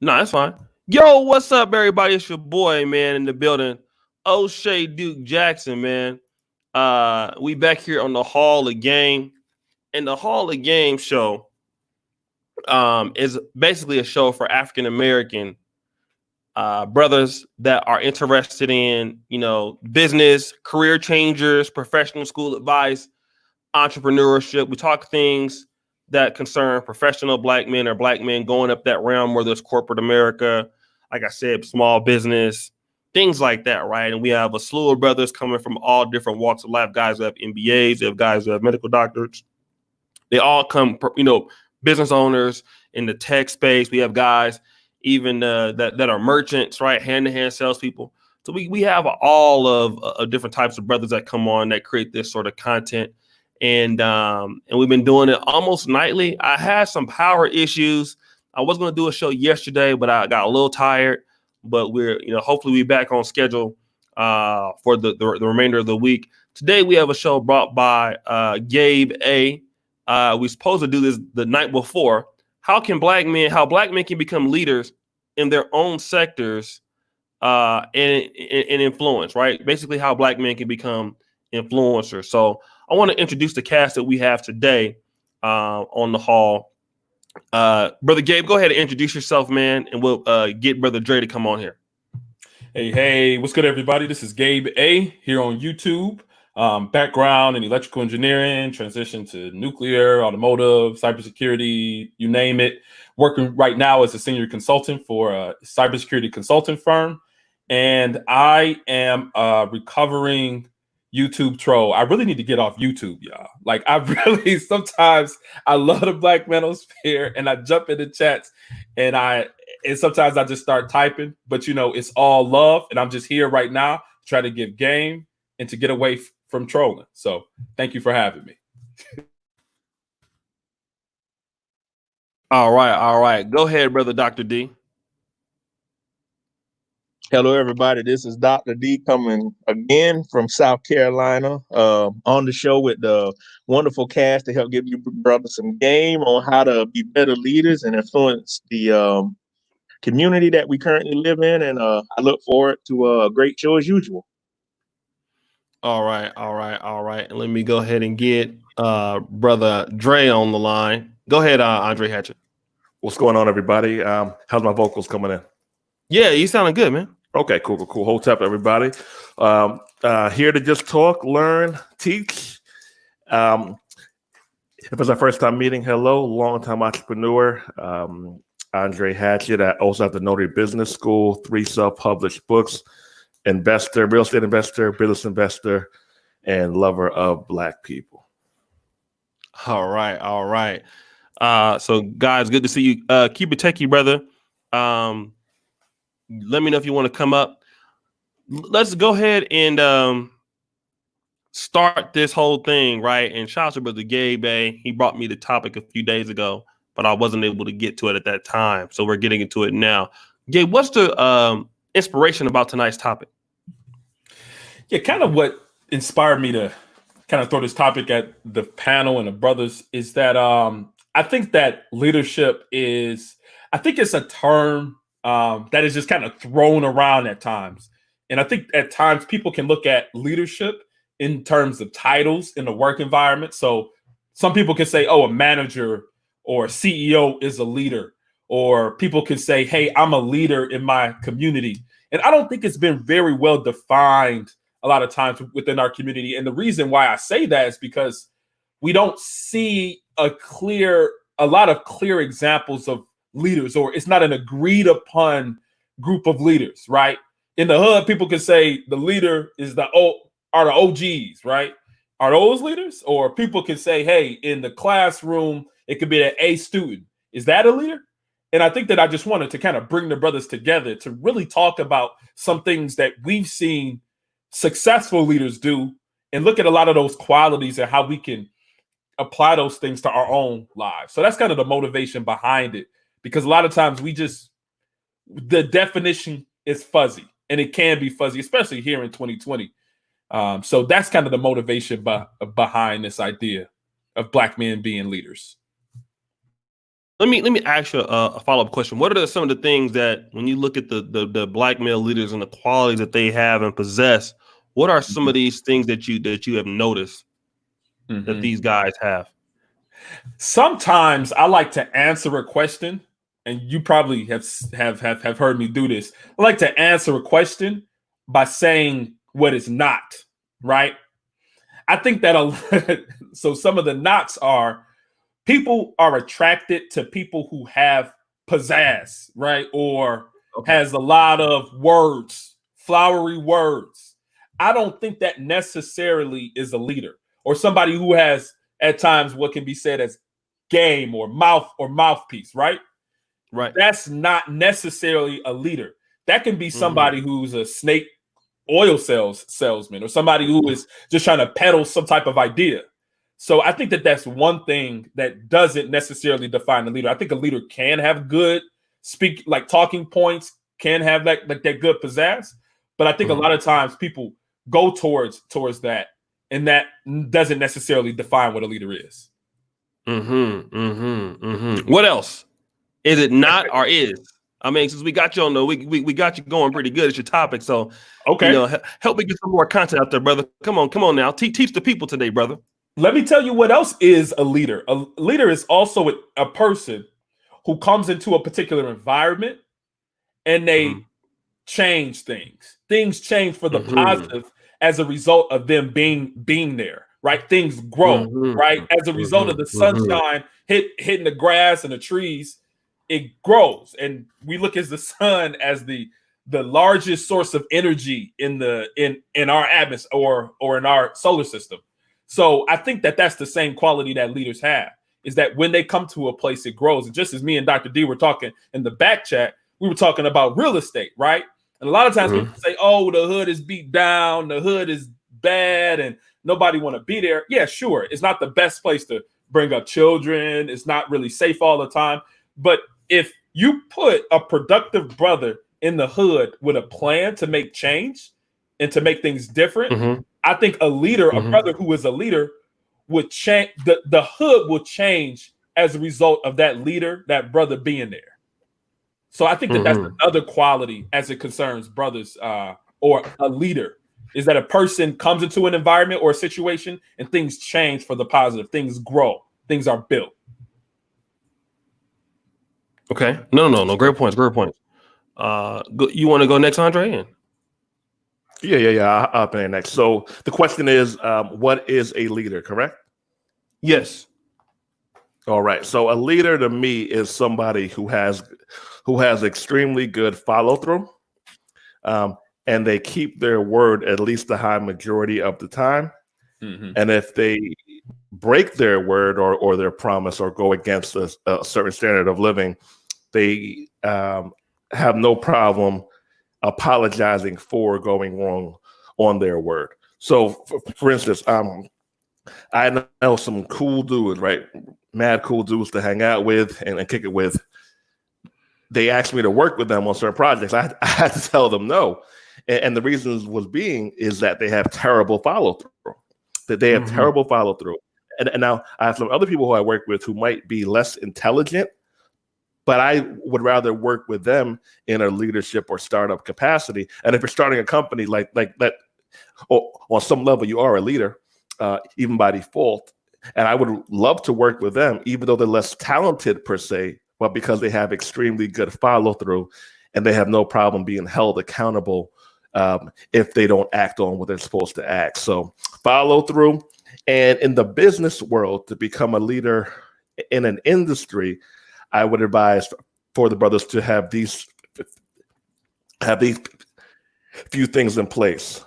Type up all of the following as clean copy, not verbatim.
No, that's fine. Yo, what's up, everybody? It's your boy, man, in the building. O'Shea Duke Jackson, man. We back here on the Hall of Game. And the Hall of Game show is basically a show for African American brothers that are interested in, business, career changers, professional school advice, entrepreneurship. We talk things that concern professional black men or black men going up that realm, whether it's corporate America, like I said, small business, things like that, right? And we have a slew of brothers coming from all different walks of life. Guys who have MBAs, they have guys who have medical doctorates. They all come, business owners in the tech space. We have guys even that are merchants, right? Hand-to-hand salespeople. So we have all of different types of brothers that come on that create this sort of content, and we've been doing it almost nightly. I had some power issues. I was going to do a show yesterday, but I got a little tired. But we're hopefully we back on schedule for the remainder of the week. Today we have a show brought by Gabe A. We supposed to do this the night before. How black men can become leaders in their own sectors and influence, right? Basically, how black men can become influencers. So I want to introduce the cast that we have today on the hall. Brother Gabe, go ahead and introduce yourself, man, and we'll get Brother Dre to come on here. Hey, what's good, everybody? This is Gabe A. here on YouTube. Background in electrical engineering, transition to nuclear, automotive, cybersecurity, you name it. Working right now as a senior consultant for a cybersecurity consulting firm. And I am a recovering YouTube troll. I really need to get off YouTube, y'all. Like, sometimes I love the Black Manosphere and I jump into chats and sometimes I just start typing, but it's all love. And I'm just here right now to try to give game and to get away from trolling. So thank you for having me. All right. Go ahead, Brother Dr. D. Hello, everybody. This is Dr. D coming again from South Carolina on the show with the wonderful cast to help give you brothers some game on how to be better leaders and influence the community that we currently live in. And I look forward to a great show as usual. All right. And let me go ahead and get Brother Dre on the line. Go ahead, Andre Hatchett. What's going on, everybody? How's my vocals coming in? Yeah, you sounding good, man. Okay, cool. Hold up, everybody. Here to just talk, learn, teach. If it's our first time meeting, hello, long-time entrepreneur, Andre Hatchett. I also have the Notary Business School, 3 self-published books, investor, real estate investor, business investor, and lover of Black people. All right. So, guys, good to see you. Keep it techie, brother. Let me know if you want to come up. Let's go ahead and start this whole thing, right? And shout out to Brother Gabe A. He brought me the topic a few days ago, but I wasn't able to get to it at that time. So we're getting into it now. Gabe, what's the inspiration about tonight's topic? Yeah, kind of what inspired me to kind of throw this topic at the panel and the brothers is that I think that leadership it's a term that is just kind of thrown around at times. And I think at times people can look at leadership in terms of titles in the work environment. So some people can say, oh, a manager or a CEO is a leader. Or people can say, hey, I'm a leader in my community. And I don't think it's been very well defined a lot of times within our community. And the reason why I say that is because we don't see a lot of clear examples of leaders, or it's not an agreed upon group of leaders, right? In the hood, people can say the leader is the OGs, right? Are those leaders? Or people can say, hey, in the classroom, it could be an A student. Is that a leader? And I think that I just wanted to kind of bring the brothers together to really talk about some things that we've seen successful leaders do and look at a lot of those qualities and how we can apply those things to our own lives. So that's kind of the motivation behind it, because a lot of times the definition is fuzzy, and it can be fuzzy, especially here in 2020. So that's kind of the motivation behind this idea of Black men being leaders. Let me ask you a follow-up question. What are some of the things that when you look at the black male leaders and the qualities that they have and possess, what are some of these things that you have noticed that these guys have? Sometimes I like to answer a question, and you probably have heard me do this. I like to answer a question by saying what is not, right? I think that so some of the knots are people are attracted to people who have pizzazz, right? Or has a lot of words, flowery words. I don't think that necessarily is a leader or somebody who has at times what can be said as game or mouthpiece, right? Right. That's not necessarily a leader. That can be somebody who's a snake oil salesman or somebody who is just trying to peddle some type of idea. So I think that that's one thing that doesn't necessarily define a leader. I think a leader can have good talking points, can have that good pizzazz, but I think a lot of times people go towards that, and that doesn't necessarily define what a leader is. What else? Is it not or is? I mean, since we got you on the we got you going pretty good. It's your topic, so okay. Help me get some more content out there, brother. Come on now. Teach the people today, brother. Let me tell you what else is a leader. A leader is also a person who comes into a particular environment and they change things. Things change for the positive as a result of them being there, right? Things grow, right? As a result of the sunshine hitting the grass and the trees, it grows. And we look at the sun as the largest source of energy in our atmosphere or in our solar system. So I think that that's the same quality that leaders have, is that when they come to a place, it grows. And just as me and Dr. D were talking in the back chat, we were talking about real estate, right? And a lot of times people say, oh, the hood is beat down, the hood is bad, and nobody want to be there. Yeah, sure. It's not the best place to bring up children. It's not really safe all the time. But if you put a productive brother in the hood with a plan to make change and to make things different, I think a leader, a brother who is a leader, would change. The hood will change as a result of that leader, that brother being there. So I think that that's another quality as it concerns brothers or a leader, is that a person comes into an environment or a situation and things change for the positive. Things grow. Things are built. Okay. No. Great points. You want to go next, Andre? Yeah. I'll up in next. So the question is, what is a leader, correct? Yes. All right. So a leader to me is somebody who has extremely good follow through, and they keep their word at least the high majority of the time. And if they break their word or their promise or go against a certain standard of living, they have no problem apologizing for going wrong on their word. So, for instance, I know some cool dudes, right? Mad cool dudes to hang out with and kick it with. They asked me to work with them on certain projects. I had to tell them no. And the reasons is that they have terrible follow through. That they have terrible follow through. And now I have some other people who I work with who might be less intelligent, but I would rather work with them in a leadership or startup capacity. And if you're starting a company like that, or on some level you are a leader, even by default. And I would love to work with them, even though they're less talented per se, but because they have extremely good follow through, and they have no problem being held accountable if they don't act on what they're supposed to act. So follow through. And in the business world, to become a leader in an industry, I would advise for the brothers to have these few things in place.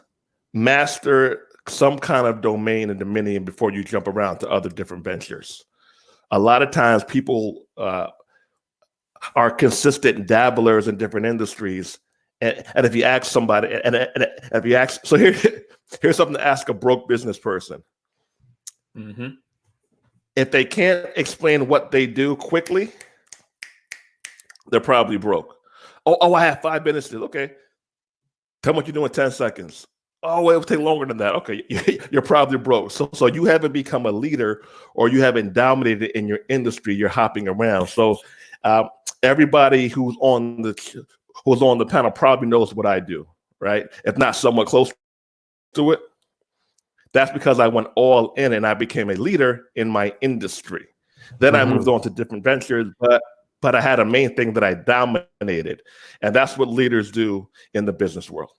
Master some kind of domain and dominion before you jump around to other different ventures. A lot of times people are consistent dabblers in different industries. And if you ask somebody, and if you ask, so here's something to ask a broke business person. If they can't explain what they do quickly, they're probably broke. Oh, I have 5 minutes. Okay. Tell me what you do in 10 seconds. Oh, it would take longer than that. Okay, you're probably broke. So you haven't become a leader, or you haven't dominated in your industry. You're hopping around. So uh, everybody who's on the panel probably knows what I do, right? If not somewhat close to it. That's because I went all in and I became a leader in my industry. Then I moved on to different ventures, but I had a main thing that I dominated, and that's what leaders do in the business world.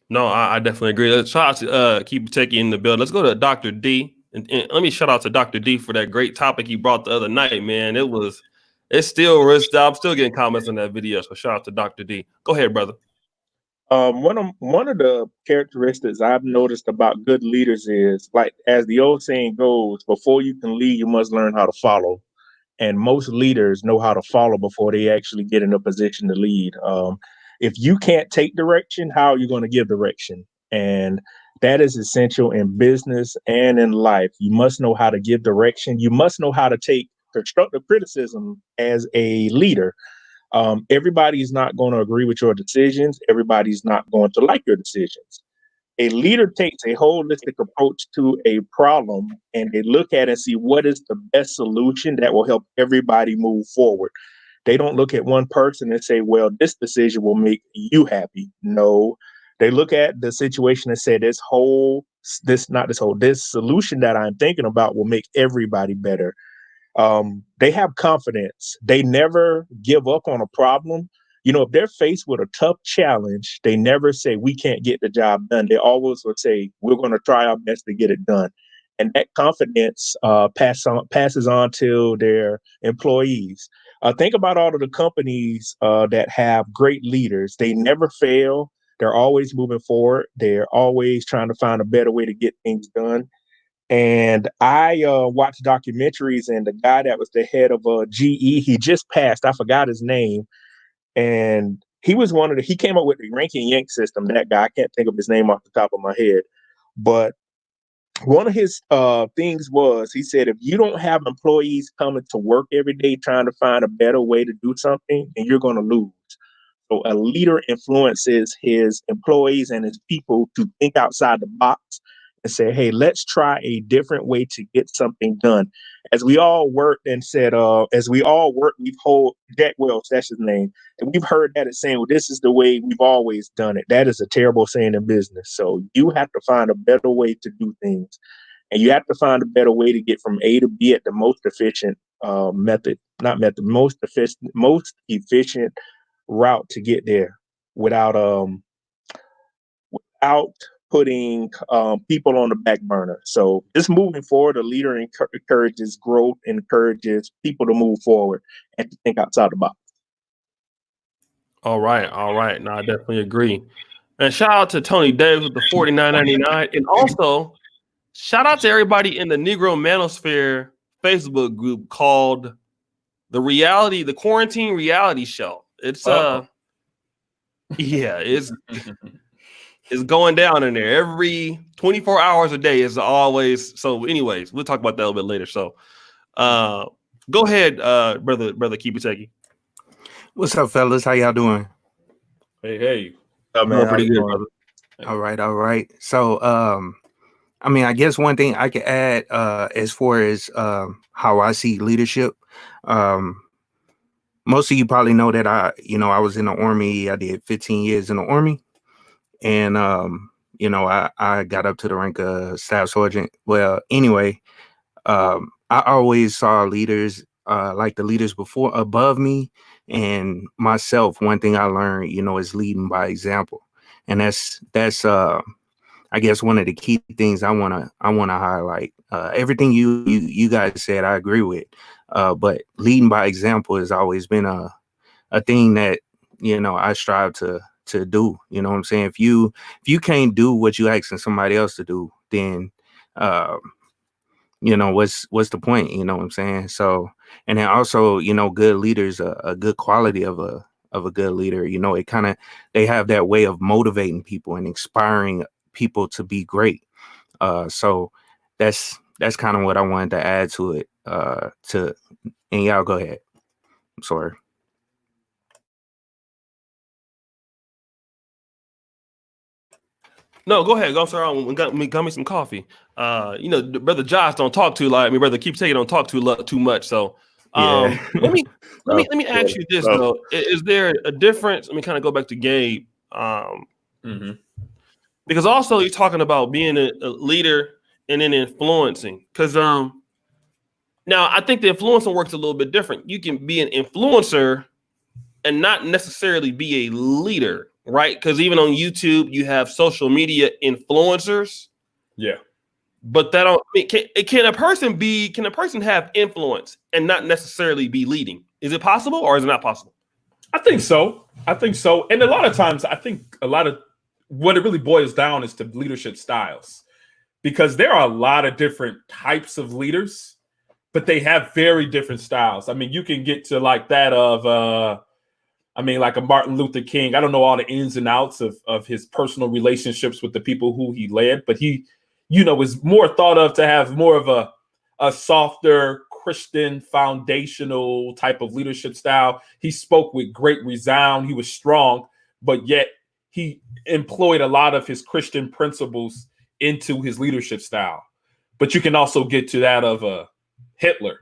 No, I definitely agree. Let's shout out to Keep Techie in the building. Let's go to Dr. D. And let me shout out to Dr. D for that great topic he brought the other night, man. I'm still getting comments on that video. So shout out to Dr. D. Go ahead, brother. One of the characteristics I've noticed about good leaders is, like, as the old saying goes, before you can lead, you must learn how to follow. And most leaders know how to follow before they actually get in a position to lead. If you can't take direction, how are you going to give direction? And that is essential in business and in life. You must know how to give direction. You must know how to take constructive criticism as a leader. Everybody's not going to agree with your decisions. Everybody's not going to like your decisions. A leader takes a holistic approach to a problem, and they look at it and see what is the best solution that will help everybody move forward. They don't look at one person and say, well, this decision will make you happy. No, they look at the situation and say, this solution that I'm thinking about will make everybody better. They have confidence. They never give up on a problem. If they're faced with a tough challenge, they never say, we can't get the job done. They always would say, we're going to try our best to get it done. And that confidence passes on to their employees. Think about all of the companies that have great leaders. They never fail. They're always moving forward. They're always trying to find a better way to get things done. And I watched documentaries, and the guy that was the head of GE, he just passed. I forgot his name. And he came up with the ranking yank system. That guy, I can't think of his name off the top of my head. But one of his things was, he said, if you don't have employees coming to work every day trying to find a better way to do something, then you're going to lose. So a leader influences his employees and his people to think outside the box and say, hey, let's try a different way to get something done. As we all worked and said, we've heard Jack Welch, that's his name. And we've heard that as saying, well, this is the way we've always done it. That is a terrible saying in business. So you have to find a better way to do things. And you have to find a better way to get from A to B at the most efficient most efficient route to get there without putting people on the back burner. So just moving forward, a leader encourages growth, encourages people to move forward and to think outside the box. All right. No, I definitely agree. And shout out to Tony Davis with the $49.99. And also shout out to everybody in the Negro Manosphere Facebook group called the Quarantine Reality Show. It's it's going down in there every 24 hours a day is always. So anyways, we'll talk about that a little bit later. So go ahead, brother Keep It Techie. What's up, fellas? How y'all doing? Hey. Man, pretty good, brother. All right. So I guess one thing I could add as far as how I see leadership. Most of you probably know that I was in the Army. I did 15 years in the Army. And, I got up to the rank of staff sergeant. Well, anyway, I always saw leaders like the leaders above me and myself. One thing I learned, is leading by example. And that's I guess one of the key things I want to highlight. Everything you guys said, I agree with. But leading by example has always been a thing that, I strive to do. You know what I'm saying? If you can't do what you asking somebody else to do, then what's the point? You know what I'm saying? So, and then also, good leaders, a good quality of a good leader, they have that way of motivating people and inspiring people to be great. So that's kind of what I wanted to add to it. And y'all go ahead. I'm sorry. No, go ahead. Go sorry. Got me some coffee. Brother Josh don't talk too loud. I mean, brother Keep Taking don't talk too much. So, Yeah. let me ask you this though: is there a difference? Let me kind of go back to Gabe, because also you're talking about being a leader and then influencing. Because now I think the influencer works a little bit different. You can be an influencer and not necessarily be a leader, right? Because even on YouTube, you have social media influencers. Yeah. But that don't can a person have influence and not necessarily be leading? Is it possible or is it not possible? I think so. And a lot of times, I think a lot of what it really boils down is to leadership styles, because there are a lot of different types of leaders, but they have very different styles. I mean, you can get to like that of, like a Martin Luther King. I don't know all the ins and outs of his personal relationships with the people who he led, but he, is more thought of to have more of a softer Christian foundational type of leadership style. He spoke with great resound. He was strong, but yet he employed a lot of his Christian principles into his leadership style. But you can also get to that of Hitler,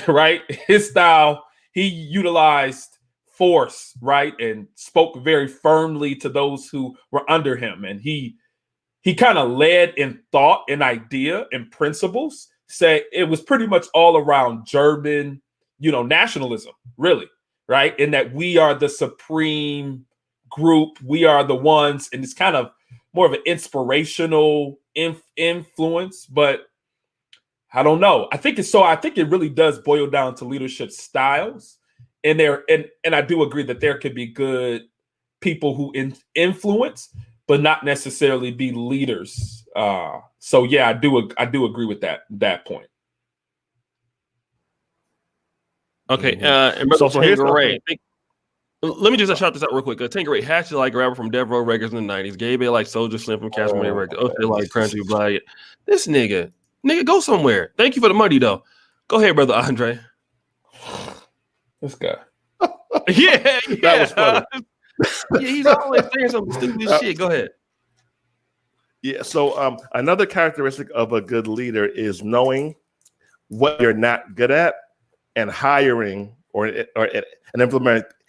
right? His style, he utilized force, right? And spoke very firmly to those who were under him. And he kind of led in thought and idea and principles. Say it was pretty much all around German, nationalism, really, right? In that we are the supreme group, we are the ones, and it's kind of more of an inspirational influence. But I don't know. I think it really does boil down to leadership styles, and I do agree that there could be good people who influence, but not necessarily be leaders. So yeah, I do agree with that point. Okay, and brother Tangeray, let me just shout this out real quick. Tangeray, Hatchet like rapper from Death Row Records in the 90s. Gabe like Soldier Slim from Cash Money Records. Okay, like Crunchy Black. This nigga, go somewhere. Thank you for the money though. Go ahead, brother Andre. This guy. yeah, That was funny. Yeah, he's always saying some stupid shit. Go ahead. Yeah. So another characteristic of a good leader is knowing what you're not good at and hiring and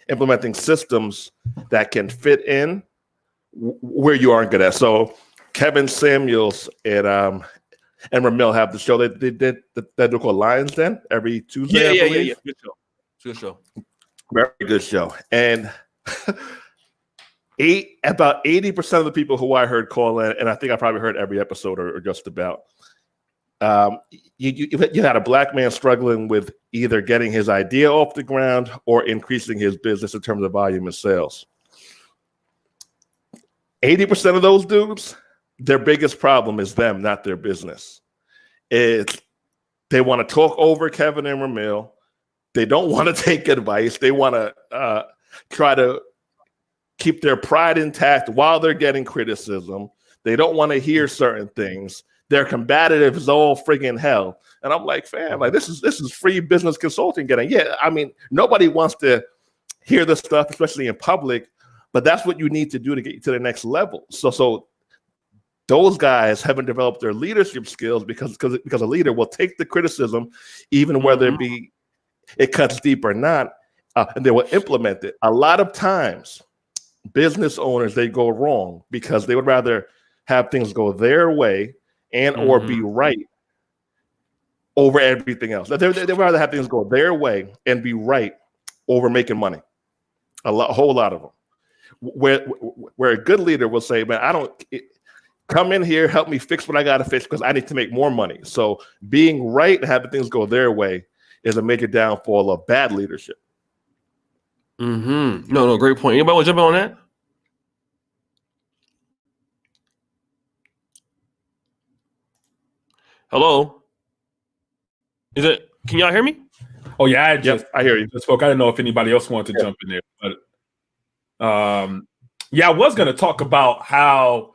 implementing systems that can fit in where you aren't good at. So Kevin Samuels and Ramil have the show that they did that they call Lions Den every Tuesday. Yeah. Good show. Very good show. And about 80% of the people who I heard call in, and I think I probably heard every episode or just about, you had a black man struggling with either getting his idea off the ground or increasing his business in terms of volume and sales. 80% of those dudes, their biggest problem is them, not their business. They want to talk over Kevin and Ramil. They don't want to take advice. They want to try to keep their pride intact while they're getting criticism. They don't want to hear certain things. They're combative as all friggin' hell. And I'm like, fam, like this is free business consulting getting. Yeah, I mean, nobody wants to hear this stuff, especially in public, but that's what you need to do to get you to the next level. So those guys haven't developed their leadership skills because a leader will take the criticism, even whether it cuts deep or not, and they will implement it. A lot of times, business owners, they go wrong because they would rather have things go their way and or be right over everything else. They'd rather have things go their way and be right over making money. A whole lot of them. Where a good leader will say, man, come in here, help me fix what I got to fix because I need to make more money. So being right and having things go their way is a major downfall of bad leadership. No, great point. Anybody want to jump in on that? Hello? Can y'all hear me? Oh yeah, I hear you. Just spoke. I didn't know if anybody else wanted to jump in there, but I was going to talk about how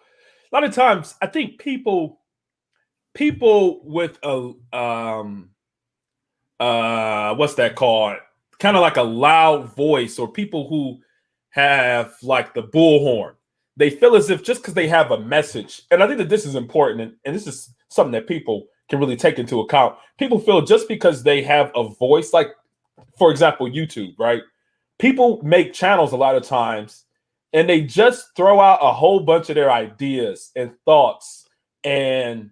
a lot of times I think people with a what's that called? Kind of like a loud voice, or people who have like the bullhorn. they feel as if just because they have a message, and I think that this is important, and this is something that people can really take into account. People feel just because they have a voice, like, for example, YouTube, right? People make channels a lot of times, and they just throw out a whole bunch of their ideas and thoughts. And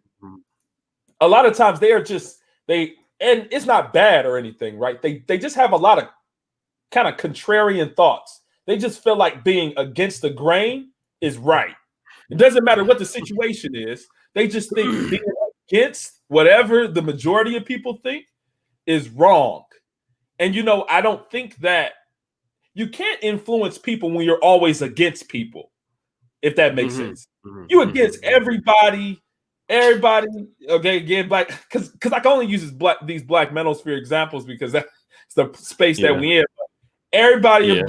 a lot of times and it's not bad or anything, right? They just have a lot of kind of contrarian thoughts. They just feel like being against the grain is right. It doesn't matter what the situation is. They just think being against whatever the majority of people think is wrong. And, I don't think that you can't influence people when you're always against people, if that makes sense. You against everybody, okay, again, black, because I can only use these black manosphere examples because that's the space that we in. Everybody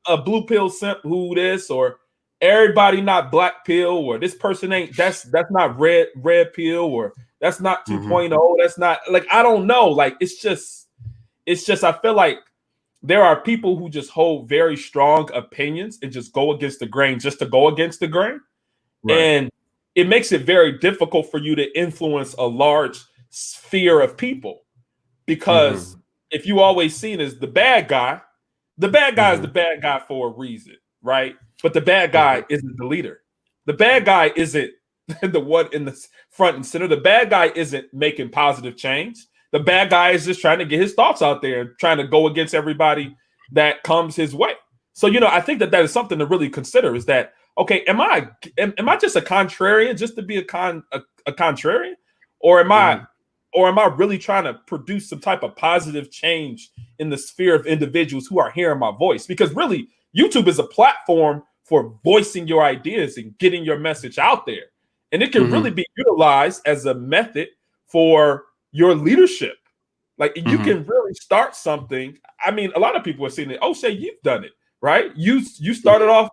a blue pill simp who this, or everybody not black pill, or this person ain't that's not red pill, or that's not 2.0, that's not, like, I don't know, like, it's just I feel like there are people who just hold very strong opinions and just go against the grain just to go against the grain. Right. And it makes it very difficult for you to influence a large sphere of people, because if you always seen as the bad guy is the bad guy for a reason, right? But the bad guy isn't the leader. The bad guy isn't the one in the front and center. The bad guy isn't making positive change. The bad guy is just trying to get his thoughts out there and trying to go against everybody that comes his way. So, I think that is something to really consider, is that, okay, am I just a contrarian just to be a contrarian? Or am I really trying to produce some type of positive change in the sphere of individuals who are hearing my voice? Because really, YouTube is a platform for voicing your ideas and getting your message out there. And it can really be utilized as a method for your leadership. Like, you can really start something. I mean, a lot of people are seeing it. Oh, say you've done it, right? You started off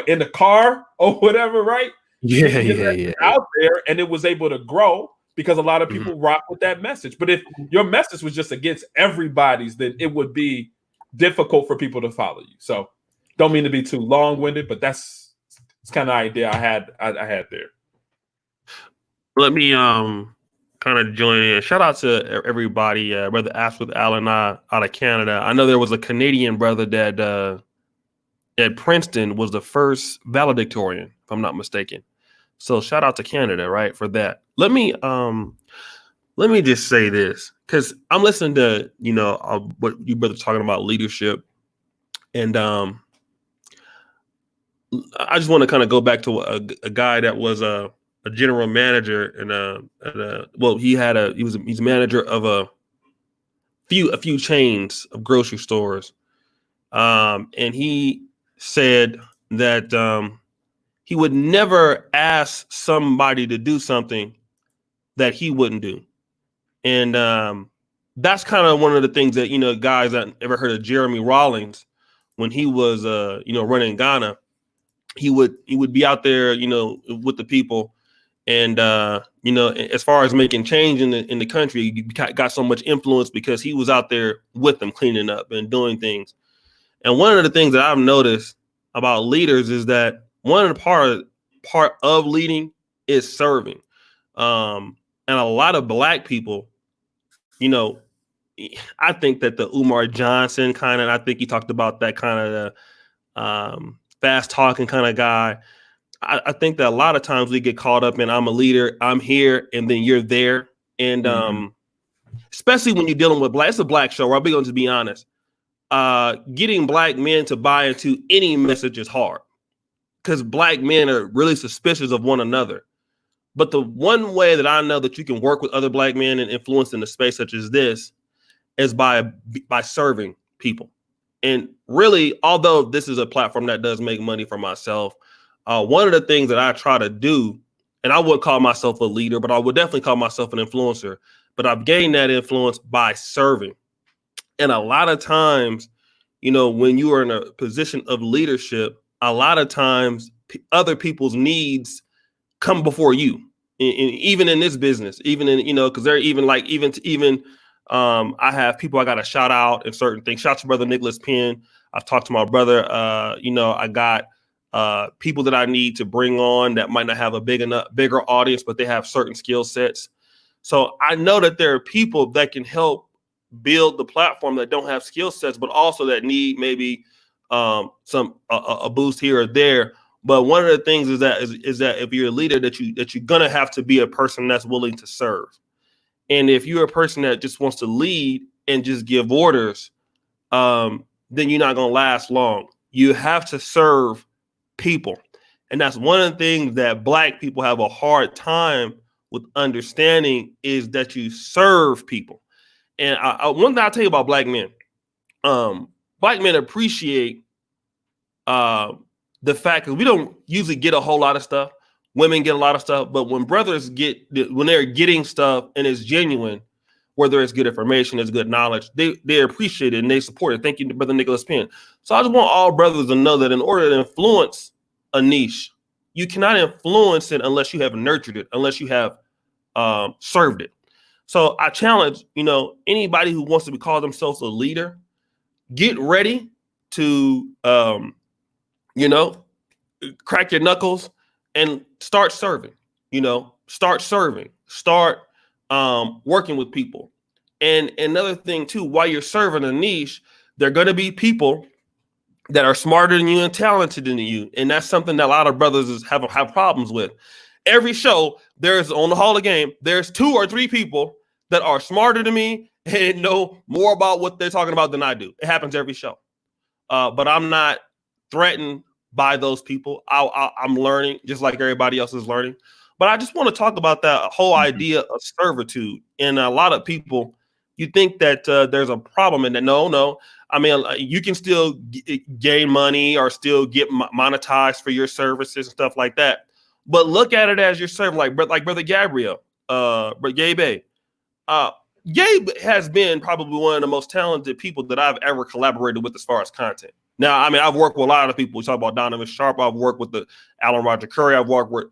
in the car or whatever, right? Yeah. Out there, and it was able to grow because a lot of people rock with that message. But if your message was just against everybody's, then it would be difficult for people to follow you. So, don't mean to be too long-winded, but it's kind of the idea I had there. Let me kind of join in. Shout out to everybody. Brother Ash with Allen out of Canada. I know there was a Canadian brother that at Princeton was the first valedictorian, if I'm not mistaken. So shout out to Canada, right, for that. Let me just say this, because I'm listening to what you brothers talking about leadership, and I just want to kind of go back to a guy that was a general manager he's a manager of a few chains of grocery stores, and he said that he would never ask somebody to do something that he wouldn't do. And that's kind of one of the things that, guys that ever heard of Jeremy Rawlings, when he was, running Ghana, he would be out there, with the people. And, as far as making change in the country, he got so much influence because he was out there with them, cleaning up and doing things. And one of the things that I've noticed about leaders is that one of the part of leading is serving. And a lot of black people, I think that the Umar Johnson I think he talked about that kind of fast talking kind of guy. I think that a lot of times we get caught up in, I'm a leader, I'm here, and then you're there. And especially when you're dealing with it's a black show, I'll be going to be honest. Getting black men to buy into any message is hard, because black men are really suspicious of one another. But the one way that I know that you can work with other black men and influence in a space such as this is by serving people. And really, although this is a platform that does make money for myself, one of the things that I try to do, and I wouldn't call myself a leader, but I would definitely call myself an influencer, but I've gained that influence by serving. And a lot of times, when you are in a position of leadership, a lot of times other people's needs come before you. And even in this business, even in, because they're even I have people I got to shout out in certain things. Shout out to brother Nicholas Penn. I've talked to my brother. I got people that I need to bring on that might not have a bigger audience, but they have certain skill sets. So I know that there are people that can help build the platform that don't have skill sets, but also that need maybe some a boost here or there. But one of the things is that if you're a leader, that you're gonna have to be a person that's willing to serve. And if you're a person that just wants to lead and just give orders, then you're not gonna last long. You have to serve people, and that's one of the things that Black people have a hard time with understanding, is that you serve people. And one thing I'll tell you about Black men, Black men appreciate the fact that we don't usually get a whole lot of stuff. Women get a lot of stuff, but when brothers when they're getting stuff and it's genuine, whether it's good information, it's good knowledge, they appreciate it and they support it. Thank you to Brother Nicholas Penn. So I just want all brothers to know that in order to influence a niche, you cannot influence it unless you have nurtured it, unless you have served it. So I challenge, anybody who wants to call themselves a leader, get ready to, crack your knuckles and start serving, start working with people. And another thing too, while you're serving a niche, there are going to be people that are smarter than you and talented than you. And that's something that a lot of brothers have problems with. Every show, there's on the Hall of Game, there's 2 or 3 people that are smarter than me and know more about what they're talking about than I do. It happens every show. But I'm not threatened by those people. I'm learning just like everybody else is learning. But I just want to talk about that whole idea of servitude. And a lot of people, you think that there's a problem in that. No. I mean, you can still gain money or still get monetized for your services and stuff like that. But look at it as you're serving, like Brother Gabriel, Gabe. Gabe has been probably one of the most talented people that I've ever collaborated with as far as content. Now, I mean, I've worked with a lot of people. We talk about Donovan Sharp. I've worked with the Alan Roger Curry. I've worked with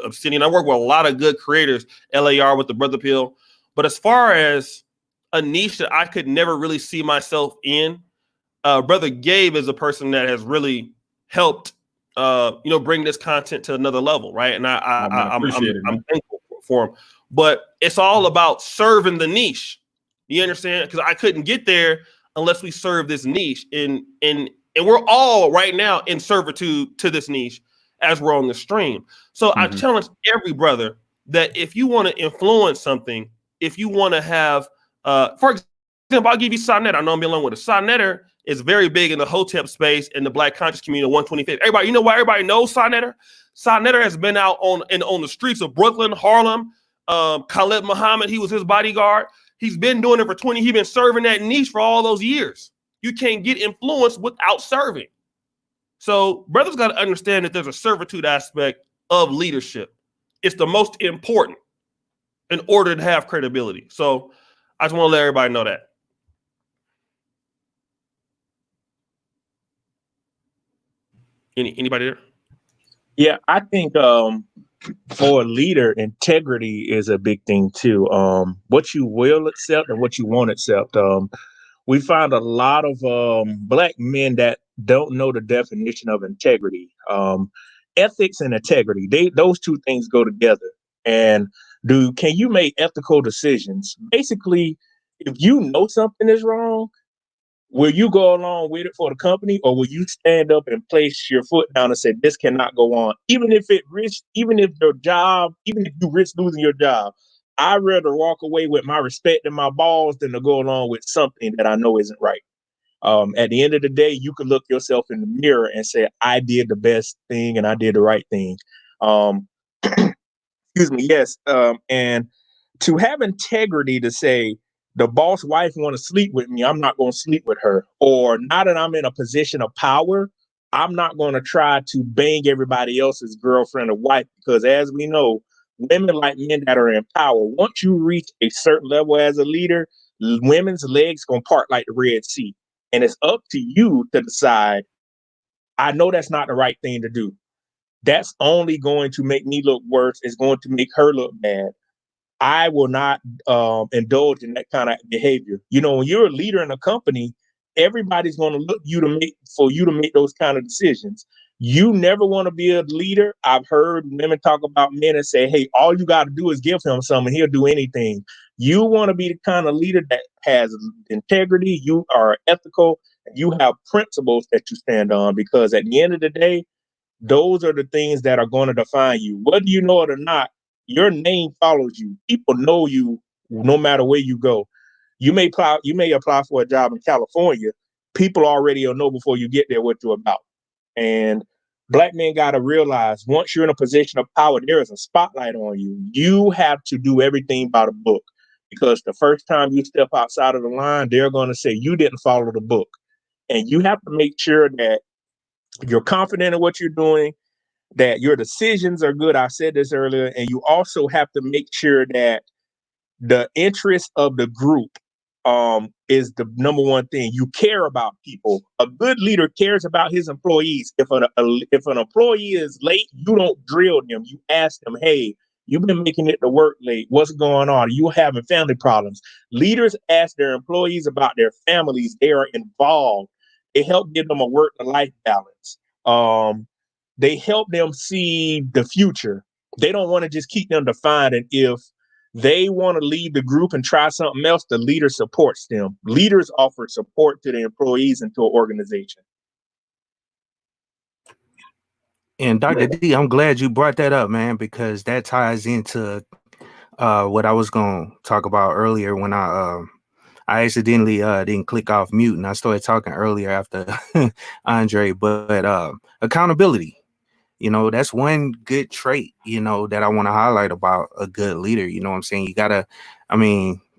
Obsidian. I worked with a lot of good creators. LAR with the Brother Pill. But as far as a niche that I could never really see myself in, Brother Gabe is a person that has really helped, bring this content to another level, right? And I'm thankful for him. But it's all about serving the niche. You understand? Because I couldn't get there unless we serve this niche. And we're all right now in servitude to this niche as we're on the stream. So I challenge every brother that if you want to influence something, if you want to have, for example, I'll give you Sonnetter. I know I'm being alone with it. Sonnetter is very big in the Hotep space in the Black conscious community, 125th. Everybody, you know why everybody knows Sonnetter? Sonnetter has been out on the streets of Brooklyn, Harlem. Khalid Muhammad, he was his bodyguard. He's been doing it for 20. He's been serving that niche for all those years. You can't get influence without serving. So brothers got to understand that there's a servitude aspect of leadership. It's the most important in order to have credibility. So I just want to let everybody know that. Anybody there? Yeah, I think for a leader, integrity is a big thing too. What you will accept and what you won't accept. We find a lot of Black men that don't know the definition of integrity. Ethics and integrity, those two things go together. And can you make ethical decisions? Basically, if you know something is wrong, will you go along with it for the company, or will you stand up and place your foot down and say this cannot go on, even if you risk losing your job? I'd rather walk away with my respect and my balls than to go along with something that I know isn't right. At the end of the day, you can look yourself in the mirror and say, I did the best thing and I did the right thing. Excuse me. Yes. And to have integrity to say, the boss wife want to sleep with me, I'm not going to sleep with her. Or now that I'm in a position of power, I'm not going to try to bang everybody else's girlfriend or wife, because as we know, women like men that are in power. Once you reach a certain level as a leader, women's legs going to part like the Red Sea. And it's up to you to decide, I know that's not the right thing to do. That's only going to make me look worse. It's going to make her look bad. I will not indulge in that kind of behavior. When you're a leader in a company, everybody's going to look for you to make those kind of decisions. You never want to be a leader. I've heard women talk about men and say, hey, all you got to do is give him something, he'll do anything. You want to be the kind of leader that has integrity, you are ethical, you have principles that you stand on, because at the end of the day, those are the things that are going to define you. Whether you know it or not, your name follows you. People know you no matter where you go. You may apply for a job in California. People already will know before you get there what you're about. And Black men got to realize, once you're in a position of power, there is a spotlight on you. You have to do everything by the book, because the first time you step outside of the line, they're going to say you didn't follow the book. And you have to make sure that you're confident in what you're doing, that your decisions are good. I said this earlier. And you also have to make sure that the interest of the group is the number one thing. You care about people. A good leader cares about his employees. If an employee is late, you don't drill them. You ask them, hey, you've been making it to work late. What's going on? Are you having family problems? Leaders ask their employees about their families. They are involved. They help give them a work-to-life balance. They help them see the future. They don't want to just keep them defined. And if they want to leave the group and try something else, the leader supports them. Leaders offer support to the employees and to an organization. And Dr. D, I'm glad you brought that up, man, because that ties into what I was going to talk about earlier when I accidentally didn't click off mute, and I started talking earlier after Andre. But accountability, that's one good trait, that I want to highlight about a good leader. You know what I'm saying? You gotta,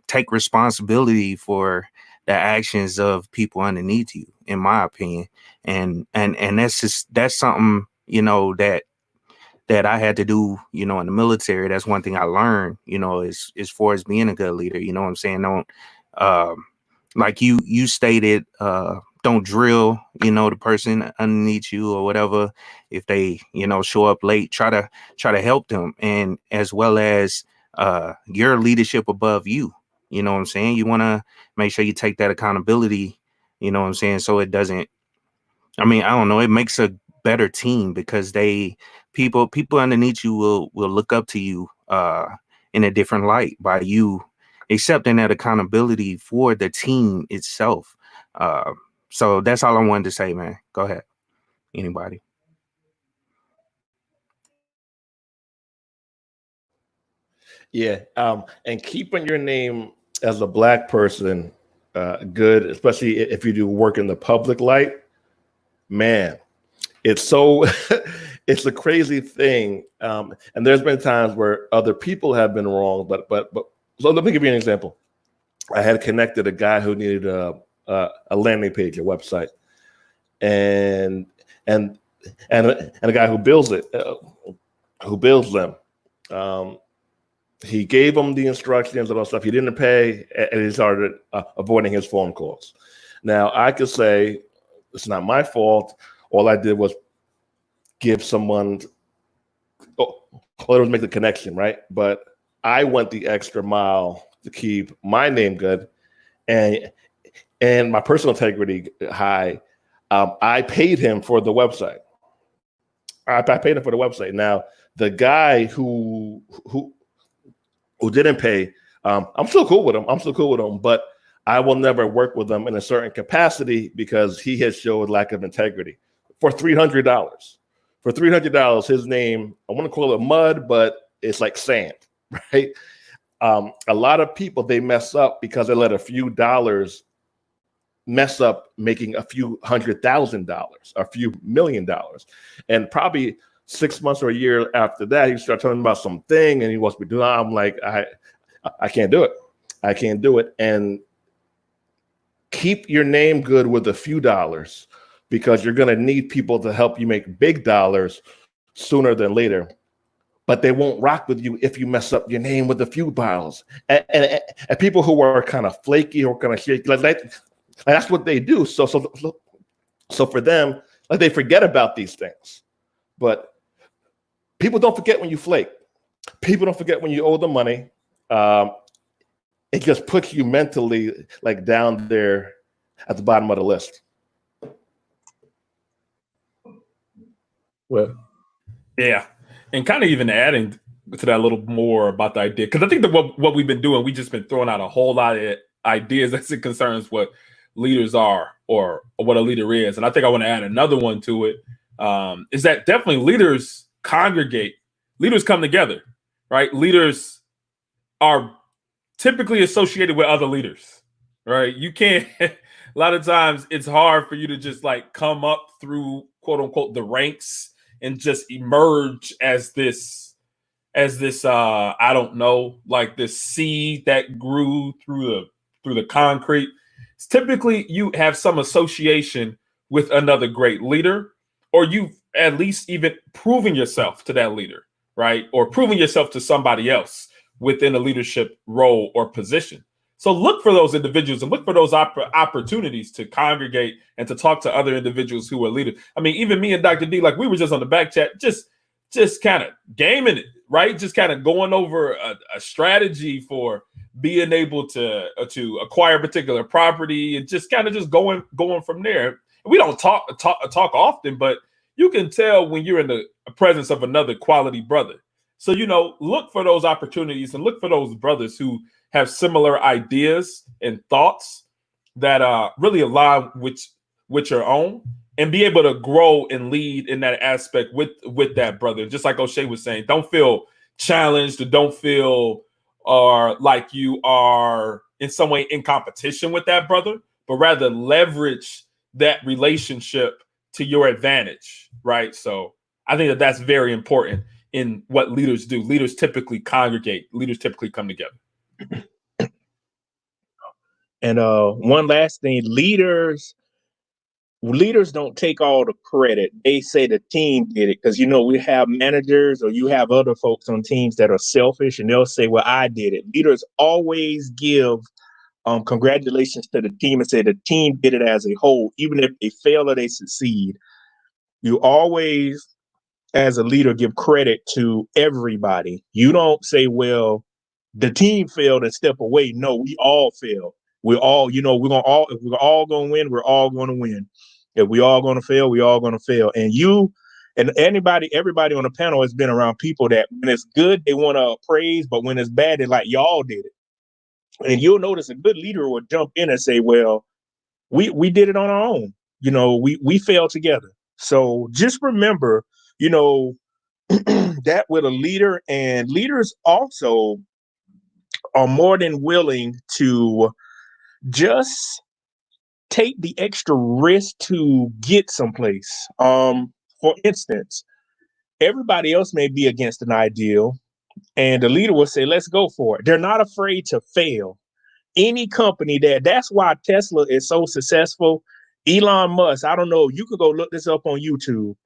take responsibility for the actions of people underneath you, in my opinion. And that's something, that I had to do, in the military. That's one thing I learned, as far as being a good leader. You know what I'm saying? Don't, like you stated, don't drill, the person underneath you or whatever. If they, show up late, try to help them, and as well as your leadership above you. You know what I'm saying? You want to make sure you take that accountability. You know what I'm saying? So it doesn't. I don't know. It makes a better team, because people underneath you will look up to you in a different light by you accepting that accountability for the team itself. So that's all I wanted to say, man. Go ahead. Anybody? Yeah. And keeping your name as a Black person good, especially if you do work in the public light, man, it's so it's a crazy thing. And there's been times where other people have been wrong, but so let me give you an example. I had connected a guy who needed a landing page, a website, and a guy who builds it, who builds them. He gave him the instructions and all stuff. He didn't pay, and he started avoiding his phone calls. Now, I could say it's not my fault. All I did was give someone, all it was make the connection, right? But I went the extra mile to keep my name good and my personal integrity high. I paid him for the website. I paid him for the website. Now, the guy who didn't pay, I'm still cool with him. But I will never work with him in a certain capacity because he has showed lack of integrity. For $300, his name, I want to call it mud, but it's like sand, right? A lot of people, they mess up because they let a few dollars mess up making a few $100,000, a few $1 million. And probably 6 months or a year after that, he started talking about something and he wants me to do it. I'm like, I can't do it. I can't do it. And keep your name good with a few dollars, because you're going to need people to help you make big dollars sooner than later. But they won't rock with you if you mess up your name with a few dollars. And people who are kind of flaky or kind of shaky, like that's what they do. So for them, like, they forget about these things. But people don't forget when you flake. People don't forget when you owe them money. It just puts you mentally like down there at the bottom of the list. Well, yeah, and kind of even adding to that a little more about the idea, because I think that what we've been doing, we just been throwing out a whole lot of ideas as it concerns what leaders are or what a leader is, and I think I want to add another one to it. Is that definitely leaders congregate, leaders come together, right? Leaders are typically associated with other leaders, right? You can't. A lot of times, it's hard for you to just like come up through quote unquote the ranks and just emerge as this I don't know, like this seed that grew through the concrete. It's typically you have some association with another great leader, or you've at least even proven yourself to that leader, right? Or proving yourself to somebody else within a leadership role or position. So look for those individuals and look for those opportunities to congregate and to talk to other individuals who are leaders. I mean, even me and Dr. D, like we were just on the back chat, just kind of gaming it, right? Just kind of going over a strategy for being able to acquire a particular property and just kind of just going from there. We don't talk often, but you can tell when you're in the presence of another quality brother. So, look for those opportunities and look for those brothers who have similar ideas and thoughts that really align with your own, and be able to grow and lead in that aspect with that brother. Just like O'Shea was saying, don't feel challenged or don't feel like you are in some way in competition with that brother, but rather leverage that relationship to your advantage, right? So I think that's very important in what leaders do. Leaders typically congregate. Leaders typically come together. And one last thing, leaders don't take all the credit. They say the team did it, because we have managers or you have other folks on teams that are selfish, and they'll say, well, I did it. Leaders always give congratulations to the team and say the team did it as a whole, even if they fail or they succeed. You always, as a leader, give credit to everybody. You don't say, well, the team failed and step away. No, we all failed. We're all, if we're all going to win, we're all going to win. If we all going to fail, we all going to fail. And everybody on the panel has been around people that when it's good, they want to praise, but when it's bad, they're like, y'all did it. And you'll notice a good leader will jump in and say, well, we did it on our own. We failed together. So just remember, that with a leader, and leaders also are more than willing to just take the extra risk to get someplace. For instance, everybody else may be against an ideal, and the leader will say, let's go for it. They're not afraid to fail. Any company that's why Tesla is so successful. Elon Musk, I don't know, you could go look this up on YouTube.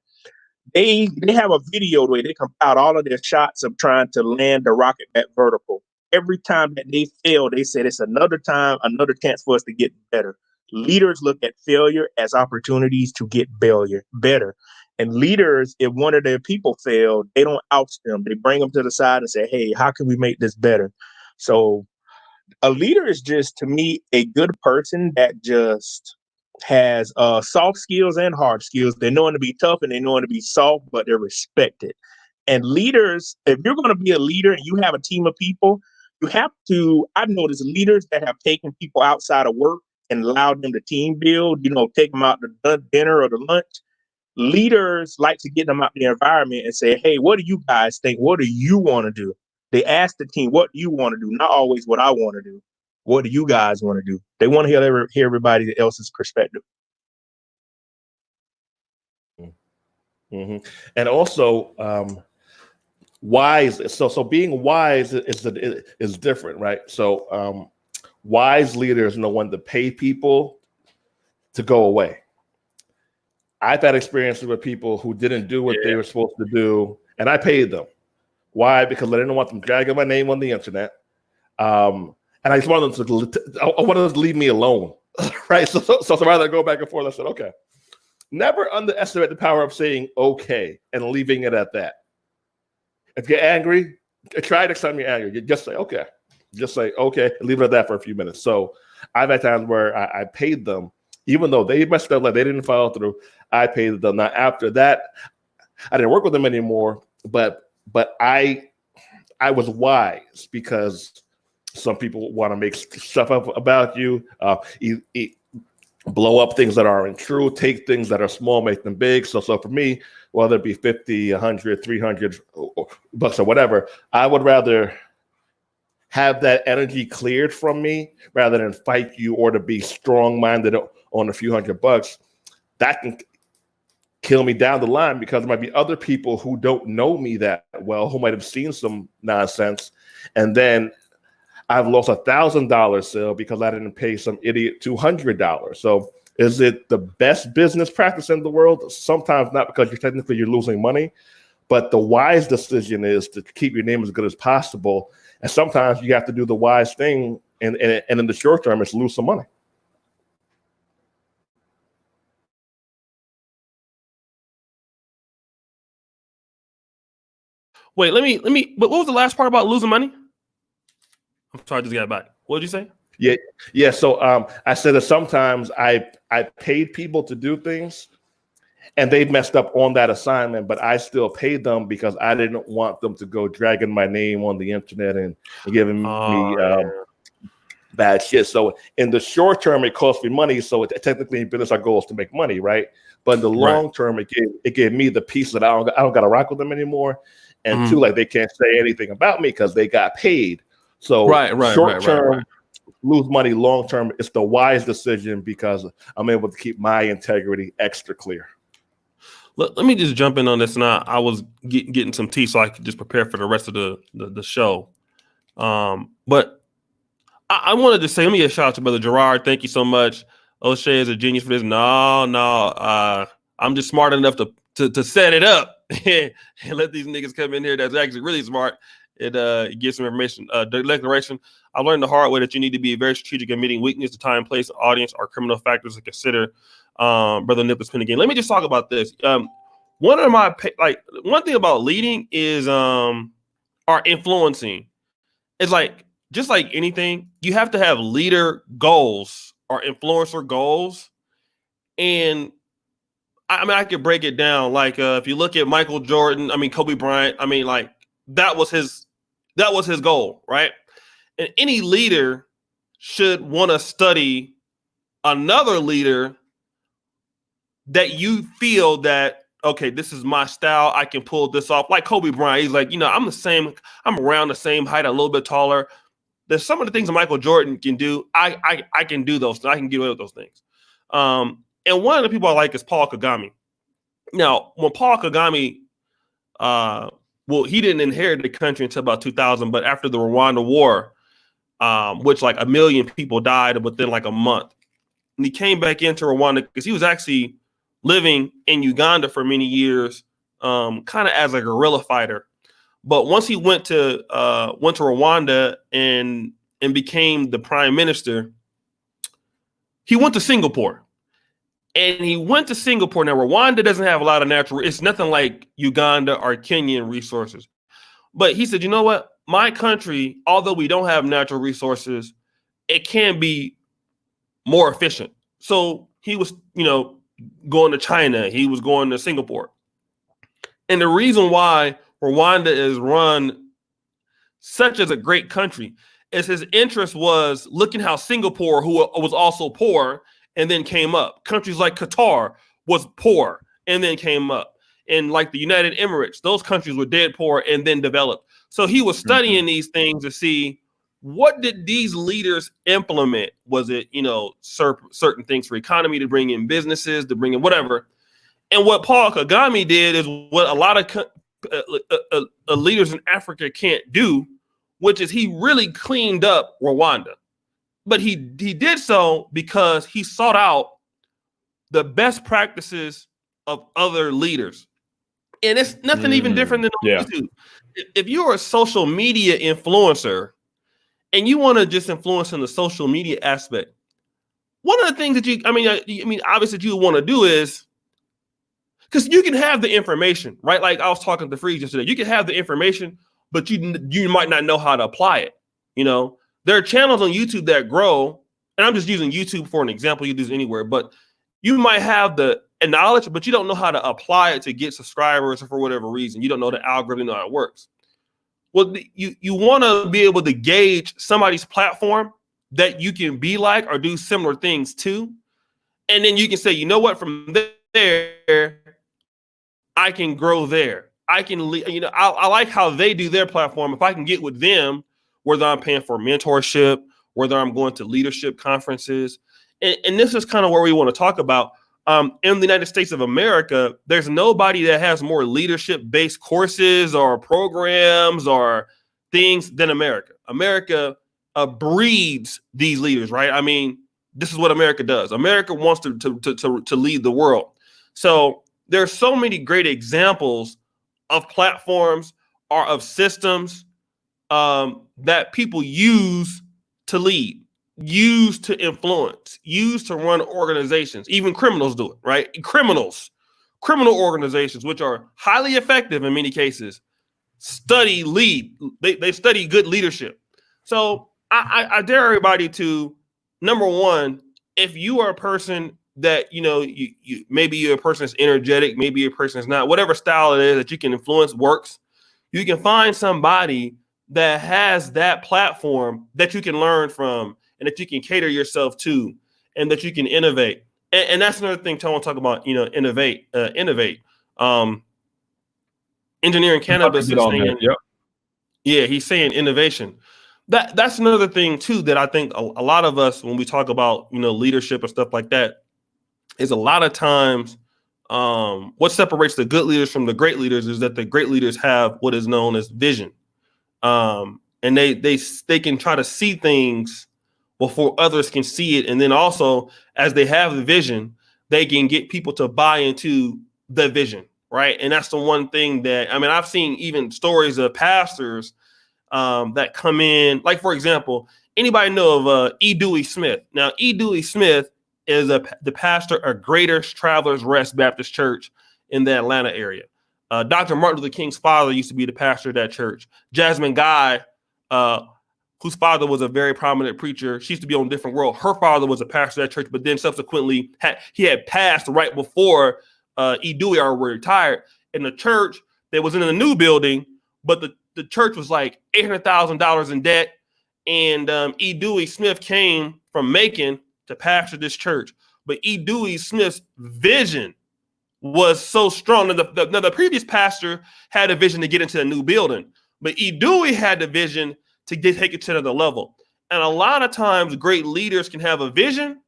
They have a video where they compiled all of their shots of trying to land the rocket that vertical. Every time that they fail, they said it's another chance for us to get better. Leaders look at failure as opportunities to get better. And leaders, if one of their people failed, they don't oust them. They bring them to the side and say, hey, how can we make this better? So a leader is just, to me, a good person that just has soft skills and hard skills. They know how to be tough and they know how to be soft, but they're respected. And leaders, if you're going to be a leader and you have a team of people, you have to, I've noticed leaders that have taken people outside of work and allowed them to team build, take them out to dinner or to lunch. Leaders like to get them out the environment and say, hey, what do you guys think? What do you want to do? They ask the team, what do you want to do? Not always what I want to do. What do you guys want to do? They want to hear everybody else's perspective. Mm-hmm. And also, wise. So being wise is different, right? So wise leaders know when to pay people to go away. I've had experiences with people who didn't do what they were supposed to do, and I paid them. Why? Because I didn't want them dragging my name on the internet. And I just wanted them to leave me alone, right? So rather than go back and forth, I said, okay. Never underestimate the power of saying okay and leaving it at that. If you're angry, try next time you're angry. You just say okay. Just say okay and leave it at that for a few minutes. So I've had times where I paid them, even though they messed up, like they didn't follow through. I paid them. Now after that, I didn't work with them anymore, but I was wise because some people want to make stuff up about you, blow up things that aren't true, take things that are small, make them big. So for me, whether it be 50, 100, 300 bucks or whatever, I would rather have that energy cleared from me rather than fight you or to be strong-minded on a few $100. That can kill me down the line because there might be other people who don't know me that well, who might have seen some nonsense, and then I've lost $1,000 sale because I didn't pay some idiot $200. So is it the best business practice in the world? Sometimes not, because you're losing money, but the wise decision is to keep your name as good as possible. And sometimes you have to do the wise thing, and in the short term, it's lose some money. Wait, let me. But what was the last part about losing money? I'm sorry, I just got back. What did you say? Yeah. So I said that sometimes I paid people to do things, and they messed up on that assignment, but I still paid them because I didn't want them to go dragging my name on the internet and giving me bad shit. So in the short term, it cost me money. So technically, in business, our goal is to make money, right? But in the long term, it gave me the peace that I don't got to rock with them anymore. And two, like, they can't say anything about me because they got paid. So short term, lose money. Long term, it's the wise decision because I'm able to keep my integrity extra clear. Let me just jump in on this. And I was getting some tea so I could just prepare for the rest of the show. But I wanted to say, let me get a shout out to Brother Gerard. Thank you so much. O'Shea is a genius for this. No. I'm just smart enough to set it up and let these niggas come in here that's actually really smart. It gives some information. Declaration. I learned the hard way that you need to be very strategic in meeting weakness, the time, place, audience, or criminal factors to consider. Brother Nip is pinning again. Let me just talk about this. One thing about leading is our influencing. It's like, just like anything, you have to have leader goals or influencer goals. And I could break it down. Like if you look at Michael Jordan, Kobe Bryant, like that was his goal, right? And any leader should want to study another leader that you feel that, okay, this is my style, I can pull this off. Like Kobe Bryant, he's like, I'm around the same height, a little bit taller. There's some of the things that Michael Jordan can do. I can do those. I can get away with those things. And one of the people I like is Paul Kagame. Now, when Paul Kagame, he didn't inherit the country until about 2000, but after the Rwanda war, which like 1 million people died within like a month, and he came back into Rwanda because he was actually living in Uganda for many years, kind of as a guerrilla fighter. But once he went to Rwanda and became the prime minister, he went to Singapore. And he went to Singapore. Now, Rwanda doesn't have a lot of it's nothing like Uganda or Kenyan resources. But he said, you know what? My country, although we don't have natural resources, it can be more efficient. So he was, going to China. He was going to Singapore. And the reason why Rwanda is run such as a great country is his interest was looking how Singapore, who was also poor, and then came up. Countries like Qatar was poor and then came up. And like the United Emirates, those countries were dead poor and then developed. So he was studying these things to see, what did these leaders implement? Was it, certain things for economy, to bring in businesses, to bring in whatever. And what Paul Kagame did is what a lot of leaders in Africa can't do, which is he really cleaned up Rwanda. But he did so because he sought out the best practices of other leaders. And it's nothing even different than on YouTube. If you're a social media influencer and you want to just influence in the social media aspect, one of the things that obviously you want to do is, because you can have the information, right? Like I was talking to Freeze yesterday. You can have the information, but you might not know how to apply it. There are channels on YouTube that grow, and I'm just using YouTube for an example. You do this anywhere, but you might have the and knowledge, but you don't know how to apply it to get subscribers or for whatever reason. You don't know the algorithm, know how it works. Well, you want to be able to gauge somebody's platform that you can be like or do similar things to. And then you can say, you know what, from there, I can grow there. I can, I like how they do their platform. If I can get with them, whether I'm paying for mentorship, whether I'm going to leadership conferences. And this is kind of where we want to talk about. In the United States of America, there's nobody that has more leadership-based courses or programs or things than America. America breeds these leaders, right? I mean, this is what America does. America wants to lead the world. So there's so many great examples of platforms or of systems that people use to lead, use to influence, use to run organizations. Even criminals do it, right? Criminal organizations, which are highly effective in many cases, lead. They study good leadership. So I dare everybody to, number one, if you are a person that, you maybe you're a person that's energetic, maybe you're a person that's not, whatever style it is that you can influence works, you can find somebody that has that platform that you can learn from and that you can cater yourself to and that you can innovate. And that's another thing I want to talk about, innovate. Engineering Cannabis is saying, yeah, he's saying innovation. That's another thing too that I think a lot of us, when we talk about leadership and stuff like that, is a lot of times what separates the good leaders from the great leaders is that the great leaders have what is known as vision, and they can try to see things before others can see it, and then also as they have the vision, they can get people to buy into the vision, right? And that's the one thing that I've seen even stories of pastors that come in, like, for example, anybody know of E. Dewey Smith? Now, E. Dewey Smith is the pastor of Greater Travelers Rest Baptist Church in the Atlanta area. Dr. Martin Luther King's father used to be the pastor of that church. Jasmine Guy, whose father was a very prominent preacher, she used to be on Different World. Her father was a pastor of that church, but then subsequently he had passed right before E. Dewey already retired. In the church that was in the new building, but the church was like $800,000 in debt. And E. Dewey Smith came from Macon to pastor this church. But E. Dewey Smith's vision was so strong. Now, the previous pastor had a vision to get into a new building, but E. Dewey had the vision to take it to another level. And a lot of times great leaders can have a vision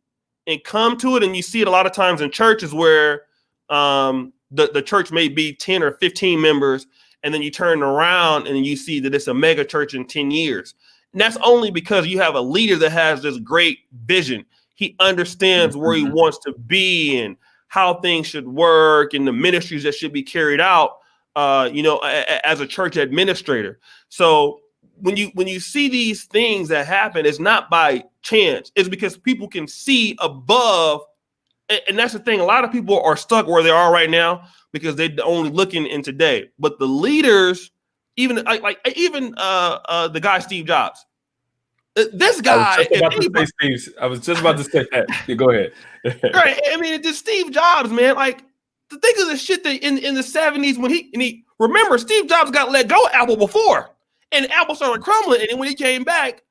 and come to it. And you see it a lot of times in churches where the church may be 10 or 15 members, and then you turn around and you see that it's a mega church in 10 years. And that's only because you have a leader that has this great vision. He understands where he wants to be and how things should work and the ministries that should be carried out, as a church administrator. So when you see these things that happen, it's not by chance. It's because people can see above. And that's the thing. A lot of people are stuck where they are right now because they're only looking in today. But the leaders, even the guy Steve Jobs, this guy. I was just about to say that. Yeah, go ahead. Right. Just Steve Jobs, man. Like, to think of the shit that in the 70s when he remember Steve Jobs got let go of Apple before, and Apple started crumbling. And then when he came back,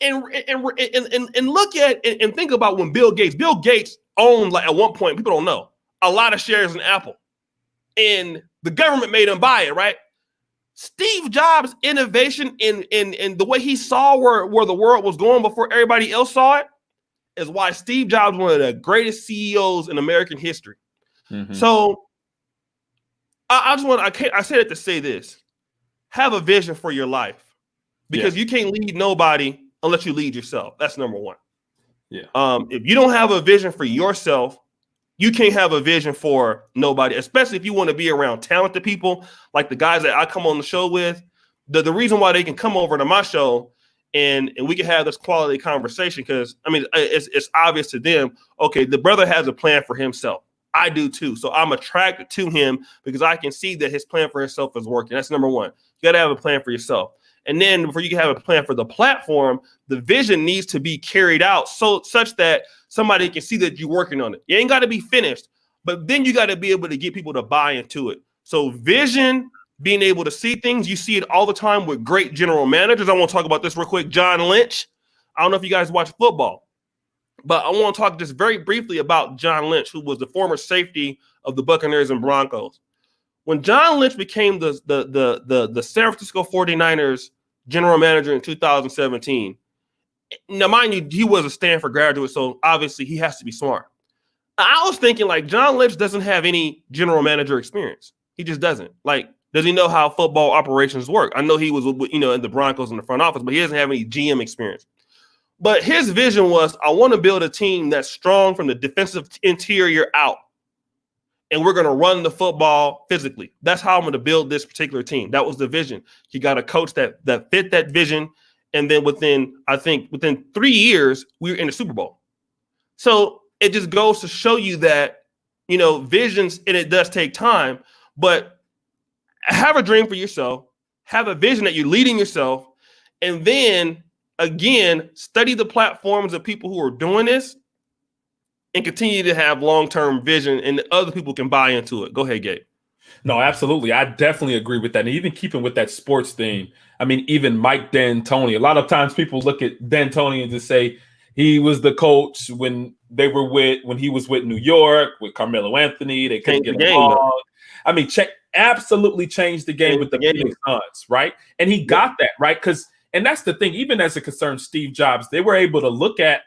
and look at and think about when Bill Gates owned, like, at one point, people don't know, a lot of shares in Apple, and the government made him buy it, right? Steve Jobs' innovation in the way he saw where the world was going before everybody else saw it is why Steve Jobs is one of the greatest CEOs in American history. Mm-hmm. So I said it to say this: have a vision for your life, because you can't lead nobody unless you lead yourself. That's number one. Yeah. If you don't have a vision for yourself, you can't have a vision for nobody, especially if you want to be around talented people like the guys that I come on the show with. The reason why they can come over to my show and we can have this quality conversation, because it's obvious to them, okay, the brother has a plan for himself. I do too. So I'm attracted to him because I can see that his plan for himself is working. That's number one. You got to have a plan for yourself. And then before you can have a plan for the platform, the vision needs to be carried out such that somebody can see that you're working on it. You ain't got to be finished, but then you got to be able to get people to buy into it. So vision, being able to see things, you see it all the time with great general managers. I want to talk about this real quick. John Lynch. I don't know if you guys watch football, but I want to talk just very briefly about John Lynch, who was the former safety of the Buccaneers and Broncos. When John Lynch became the San Francisco 49ers general manager in 2017, now mind you, he was a Stanford graduate, so obviously he has to be smart. I was thinking, like, John Lynch doesn't have any general manager experience. He just doesn't. Like, does he know how football operations work? I know he was, in the Broncos in the front office, but he doesn't have any GM experience. But his vision was, I want to build a team that's strong from the defensive interior out. And we're going to run the football physically. That's how I'm going to build this particular team. That was the vision. He got a coach that fit that vision. And then within 3 years, we were in the Super Bowl. So it just goes to show you that, visions, and it does take time, but have a dream for yourself, have a vision that you're leading yourself, and then, again, study the platforms of people who are doing this and continue to have long-term vision, and other people can buy into it. Go ahead, Gabe. No, absolutely. I definitely agree with that. And even keeping with that sports theme, I mean, even Mike D'Antoni, a lot of times people look at D'Antoni and just say he was the coach when he was with New York, with Carmelo Anthony. They couldn't get along. I mean, absolutely changed the game with the Phoenix Suns, right? And he got that, right? And that's the thing, even as it concerns Steve Jobs, they were able to look at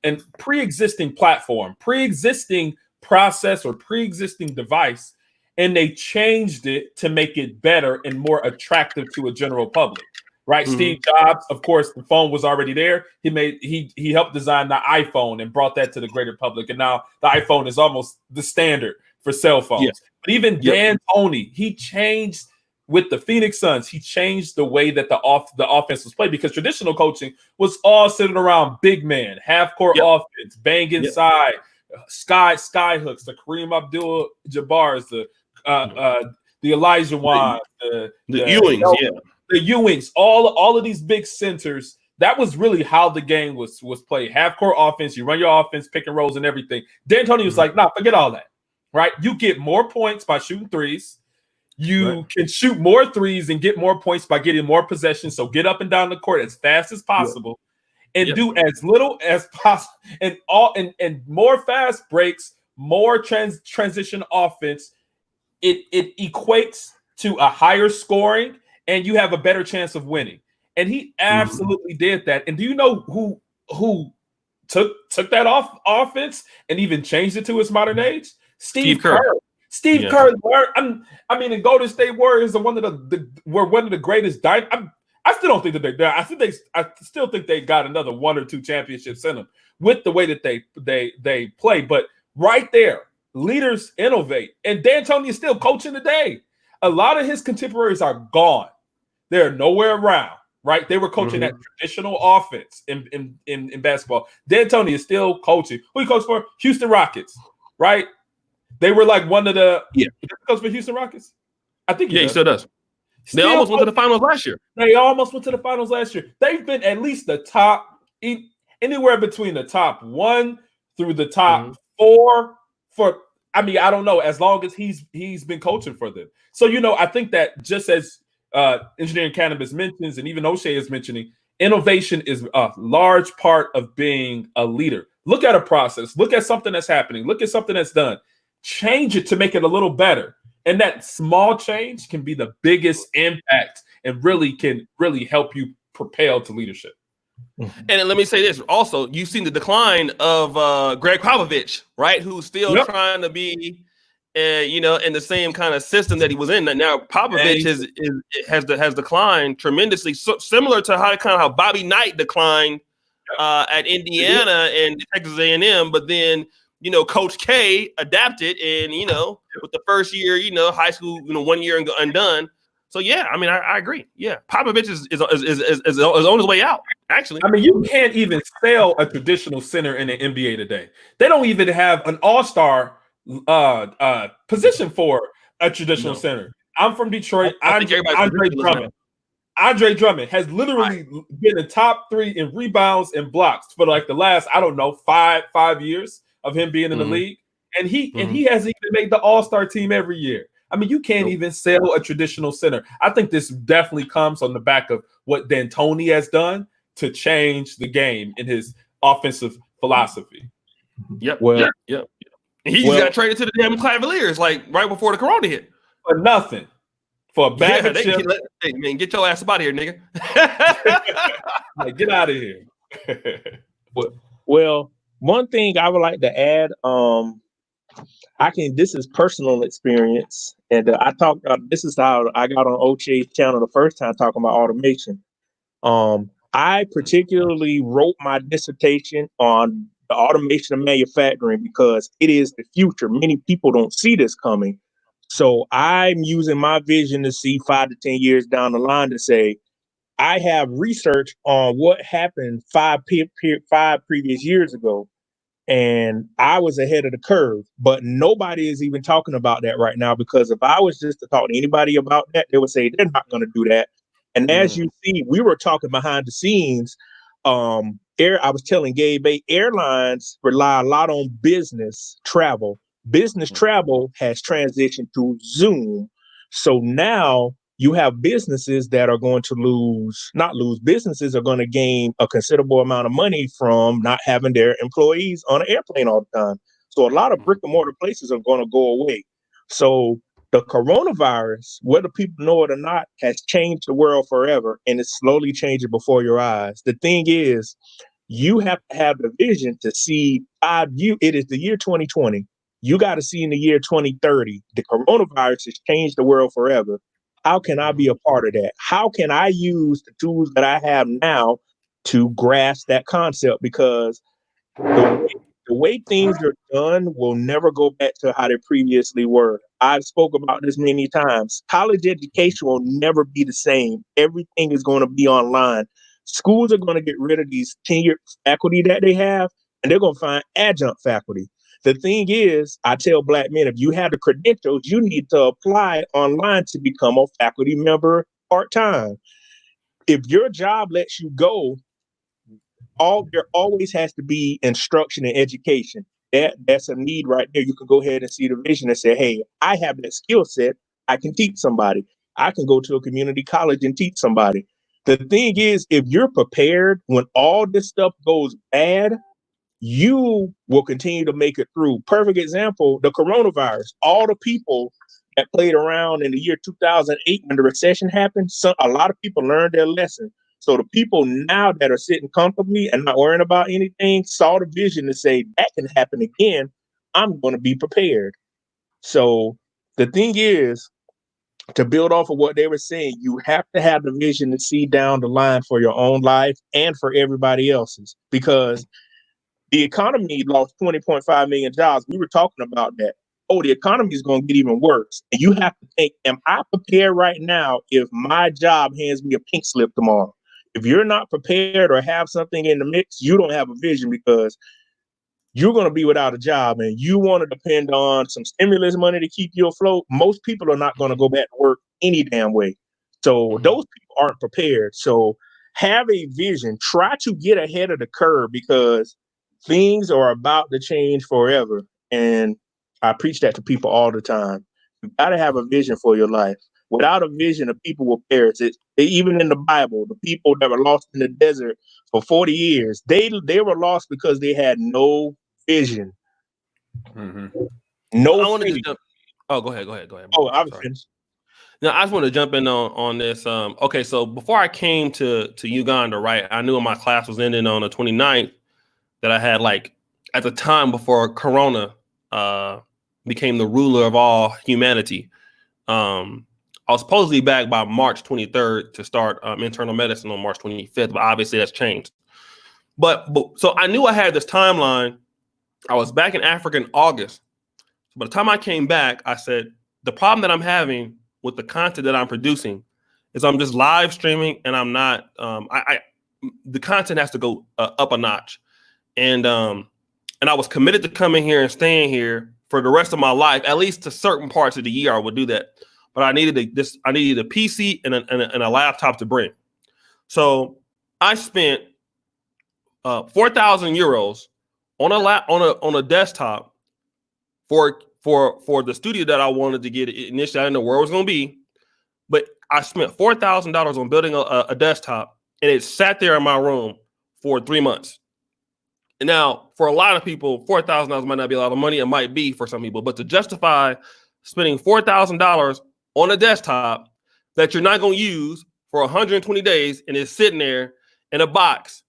a pre-existing platform, pre-existing process, or pre-existing device, and they changed it to make it better and more attractive to a general public, right? Mm-hmm. Steve Jobs, of course, the phone was already there. He helped design the iPhone and brought that to the greater public, and now the iPhone is almost the standard for cell phones. Yeah. But even D'Antoni, he changed with the Phoenix Suns. He changed the way that the offense was played, because traditional coaching was all sitting around big man, half-court offense, bang inside, sky hooks, the Kareem Abdul-Jabbar's, the Elijah Wan, the Ewings, the Ewings, all of these big centers. That was really how the game was played. Half-court offense, you run your offense, pick and rolls and everything. D'Antoni was like, nah, forget all that, right? You get more points by shooting threes. You can shoot more threes and get more points by getting more possessions. So get up and down the court as fast as possible and do as little as possible, and more fast breaks, more transition offense. It equates to a higher scoring, and you have a better chance of winning. And he absolutely did that. And do you know who took that offense and even changed it to its modern age? Steve Kerr. Steve Kerr. The Golden State Warriors are one of the greatest. I still don't think that they're there. I still think they got another 1 or 2 championships in them with the way that they play. But right there, leaders innovate, and D'Antoni is still coaching today. A lot of his contemporaries are gone; they're nowhere around. Right? They were coaching that traditional offense in basketball. D'Antoni is still coaching. Who he coached for? Houston Rockets. Right? They were like one of the coach for Houston Rockets. I think he still does. They almost went to the finals last year. They've been at least the top, anywhere between the top 1 through the top 4 for. I don't know, as long as he's been coaching for them. So I think that, just as Engineering Cannabis mentions, and even O'Shea is mentioning, innovation is a large part of being a leader. Look at a process. Look at something that's happening. Look at something that's done. Change it to make it a little better. And that small change can be the biggest impact and can really help you propel to leadership. And let me say this also, you've seen the decline of Greg Popovich, right? Who's still trying to be, in the same kind of system that he was in. Now Popovich has declined tremendously, similar to how Bobby Knight declined at Indiana and Texas A&M, but then Coach K adapted, and with the first year, high school, 1 year and undone. So I agree. Yeah, Popovich is on his way out. Actually, you can't even sell a traditional center in the NBA today. They don't even have an all-star position for a traditional center. I'm from Detroit. Andre Drummond has literally been in top 3 in rebounds and blocks for like the last, 5 years of him being in the league. and he hasn't even made the All-Star team every year. I mean, you can't even sell a traditional center. I think this definitely comes on the back of what D'Antoni has done to change the game in his offensive philosophy. Yep. Well, Yep. He just got traded to the damn Cavaliers like right before the Corona hit. For nothing. For a bag of chips. Hey, man, get your ass up out of here, nigga. Like, get out of here. Well, one thing I would like to add, this is personal experience, and I talked. This is how I got on Oche's channel the first time talking about automation. I particularly wrote my dissertation on the automation of manufacturing because it is the future. Many people don't see this coming. So I'm using my vision to see 5 to 10 years down the line to say, I have research on what happened five previous years ago. And I was ahead of the curve, but nobody is even talking about that right now, because if I was just to talk to anybody about that, they would say they're not going to do that. And as you see, we were talking behind the scenes. I was telling Gabe, airlines rely a lot on business travel. Business travel has transitioned to Zoom. So now you have businesses that are going to businesses are going to gain a considerable amount of money from not having their employees on an airplane all the time. So a lot of brick and mortar places are going to go away. So the coronavirus, whether people know it or not, has changed the world forever, and it's slowly changing before your eyes. The thing is, you have to have the vision to see it is the year 2020. You got to see in the year 2030, the coronavirus has changed the world forever. How can I be a part of that? How can I use the tools that I have now to grasp that concept? Because the way things are done will never go back to how they previously were. I've spoke about this many times. College education will never be the same. Everything is going to be online. Schools are going to get rid of these tenured faculty that they have, and they're going to find adjunct faculty. The thing is, I tell Black men, if you have the credentials, you need to apply online to become a faculty member part-time. If your job lets you go, there always has to be instruction and education. That's a need right there. You can go ahead and see the vision and say, hey, I have that skill set. I can teach somebody. I can go to a community college and teach somebody. The thing is, if you're prepared when all this stuff goes bad, you will continue to make it through. Perfect example, the coronavirus. All the people that played around in the year 2008 when the recession happened, a lot of people learned their lesson. So the people now that are sitting comfortably and not worrying about anything saw the vision to say, that can happen again. I'm going to be prepared. So the thing is, to build off of what they were saying, you have to have the vision to see down the line for your own life and for everybody else's, because the economy lost 20.5 million jobs. We were talking about that. Oh, the economy is going to get even worse. And you have to think, am I prepared right now if my job hands me a pink slip tomorrow? If you're not prepared or have something in the mix, you don't have a vision, because you're going to be without a job and you want to depend on some stimulus money to keep you afloat. Most people are not going to go back to work any damn way. So those people aren't prepared. So have a vision. Try to get ahead of the curve, because things are about to change forever. And I preach that to people all the time. You got to have a vision for your life. Without a vision, the people will perish. Even in the Bible, the people that were lost in the desert for 40 years, they were lost because they had no vision. No. I want to just jump. Oh, go ahead. Oh, I was finished. Now, I just want to jump in on this. Okay, so before I came to Uganda, right, I knew my class was ending on the 29th, that I had, like, at the time before Corona became the ruler of all humanity. I was supposedly back by March 23rd to start internal medicine on March 25th, but obviously that's changed. But so I knew I had this timeline. I was back in Africa in August. So by the time I came back, I said, the problem that I'm having with the content that I'm producing is I'm just live streaming, and I'm not. The content has to go up a notch, and I was committed to coming here and staying here for the rest of my life, at least to certain parts of the year. I would do that, but I needed a PC and a laptop to bring. So I spent 4,000 euros on a desktop for the studio that I wanted to get. Initially, I didn't know where it was going to be, but I spent $4,000 on building a desktop, and it sat there in my room for 3 months. And now, for a lot of people, $4,000 might not be a lot of money. It might be for some people, but to justify spending $4,000 on a desktop that you're not going to use for 120 days and it's sitting there in a box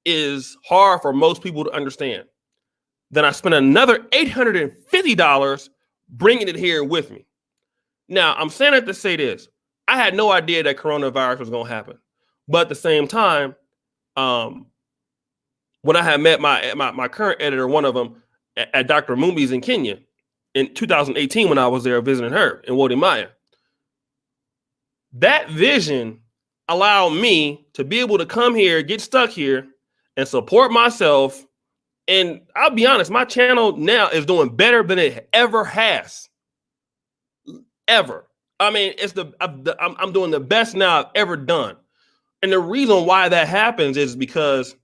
is hard for most people to understand. Then I spent another $850 bringing it here with me. Now, I'm saying that to say this. I had no idea that coronavirus was going to happen. But at the same time, when I had met my current editor, one of them, at Dr. Mumbi's in Kenya in 2018 when I was there visiting her in Wodi Maya, that vision allowed me to be able to come here, get stuck here, and support myself. And I'll be honest, my channel now is doing better than it ever has. Ever. I mean, I'm doing the best now I've ever done. And the reason why that happens is because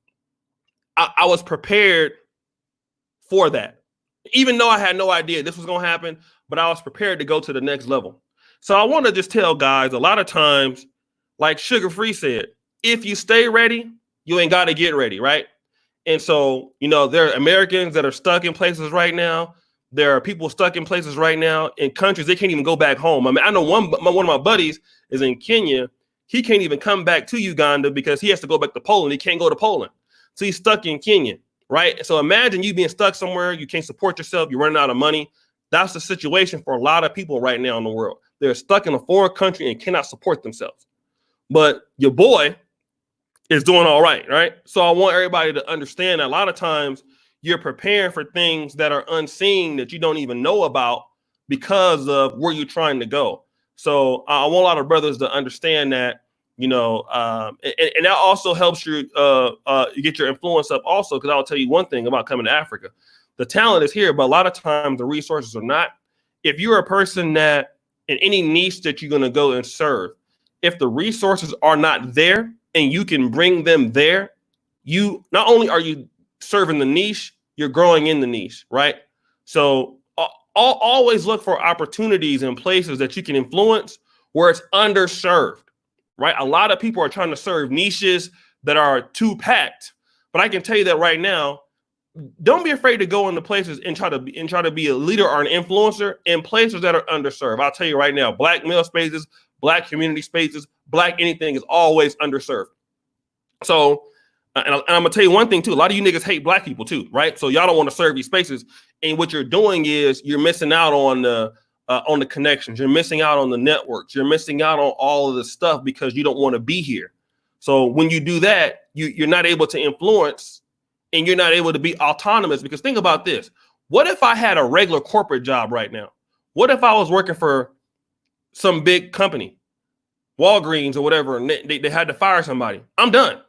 I was prepared for that. Even though I had no idea this was going to happen, but I was prepared to go to the next level. So I want to just tell guys, a lot of times, like Sugar Free said, if you stay ready, you ain't got to get ready, right? And so, there are Americans that are stuck in places right now. There are people stuck in places right now in countries they can't even go back home. I mean, I know one of my buddies is in Kenya. He can't even come back to Uganda because he has to go back to Poland. He can't go to Poland. So he's stuck in Kenya, right? So imagine you being stuck somewhere. You can't support yourself. You're running out of money. That's the situation for a lot of people right now in the world. They're stuck in a foreign country and cannot support themselves. But your boy is doing all right, right? So I want everybody to understand that a lot of times you're preparing for things that are unseen that you don't even know about because of where you're trying to go. So I want a lot of brothers to understand that, and that also helps you get your influence up also, because I'll tell you one thing about coming to Africa. The talent is here, but a lot of times the resources are not. If you're a person that in any niche that you're going to go and serve, if the resources are not there and you can bring them there, you not only are you serving the niche, you're growing in the niche, right? So always look for opportunities and places that you can influence where it's underserved, right? A lot of people are trying to serve niches that are too packed, but I can tell you that right now, don't be afraid to go into places and try to be a leader or an influencer in places that are underserved. I'll tell you right now, Black male spaces, Black community spaces, Black anything is always underserved. So, and I'm gonna tell you one thing too. A lot of you niggas hate Black people too, right? So y'all don't want to serve these spaces, and what you're doing is you're missing out on the connections. You're missing out on the networks. You're missing out on all of the stuff because you don't want to be here. So when you do that, you're not able to influence, and you're not able to be autonomous. Because think about this: what if I had a regular corporate job right now? What if I was working for some big company, Walgreens or whatever, and they had to fire somebody? I'm done.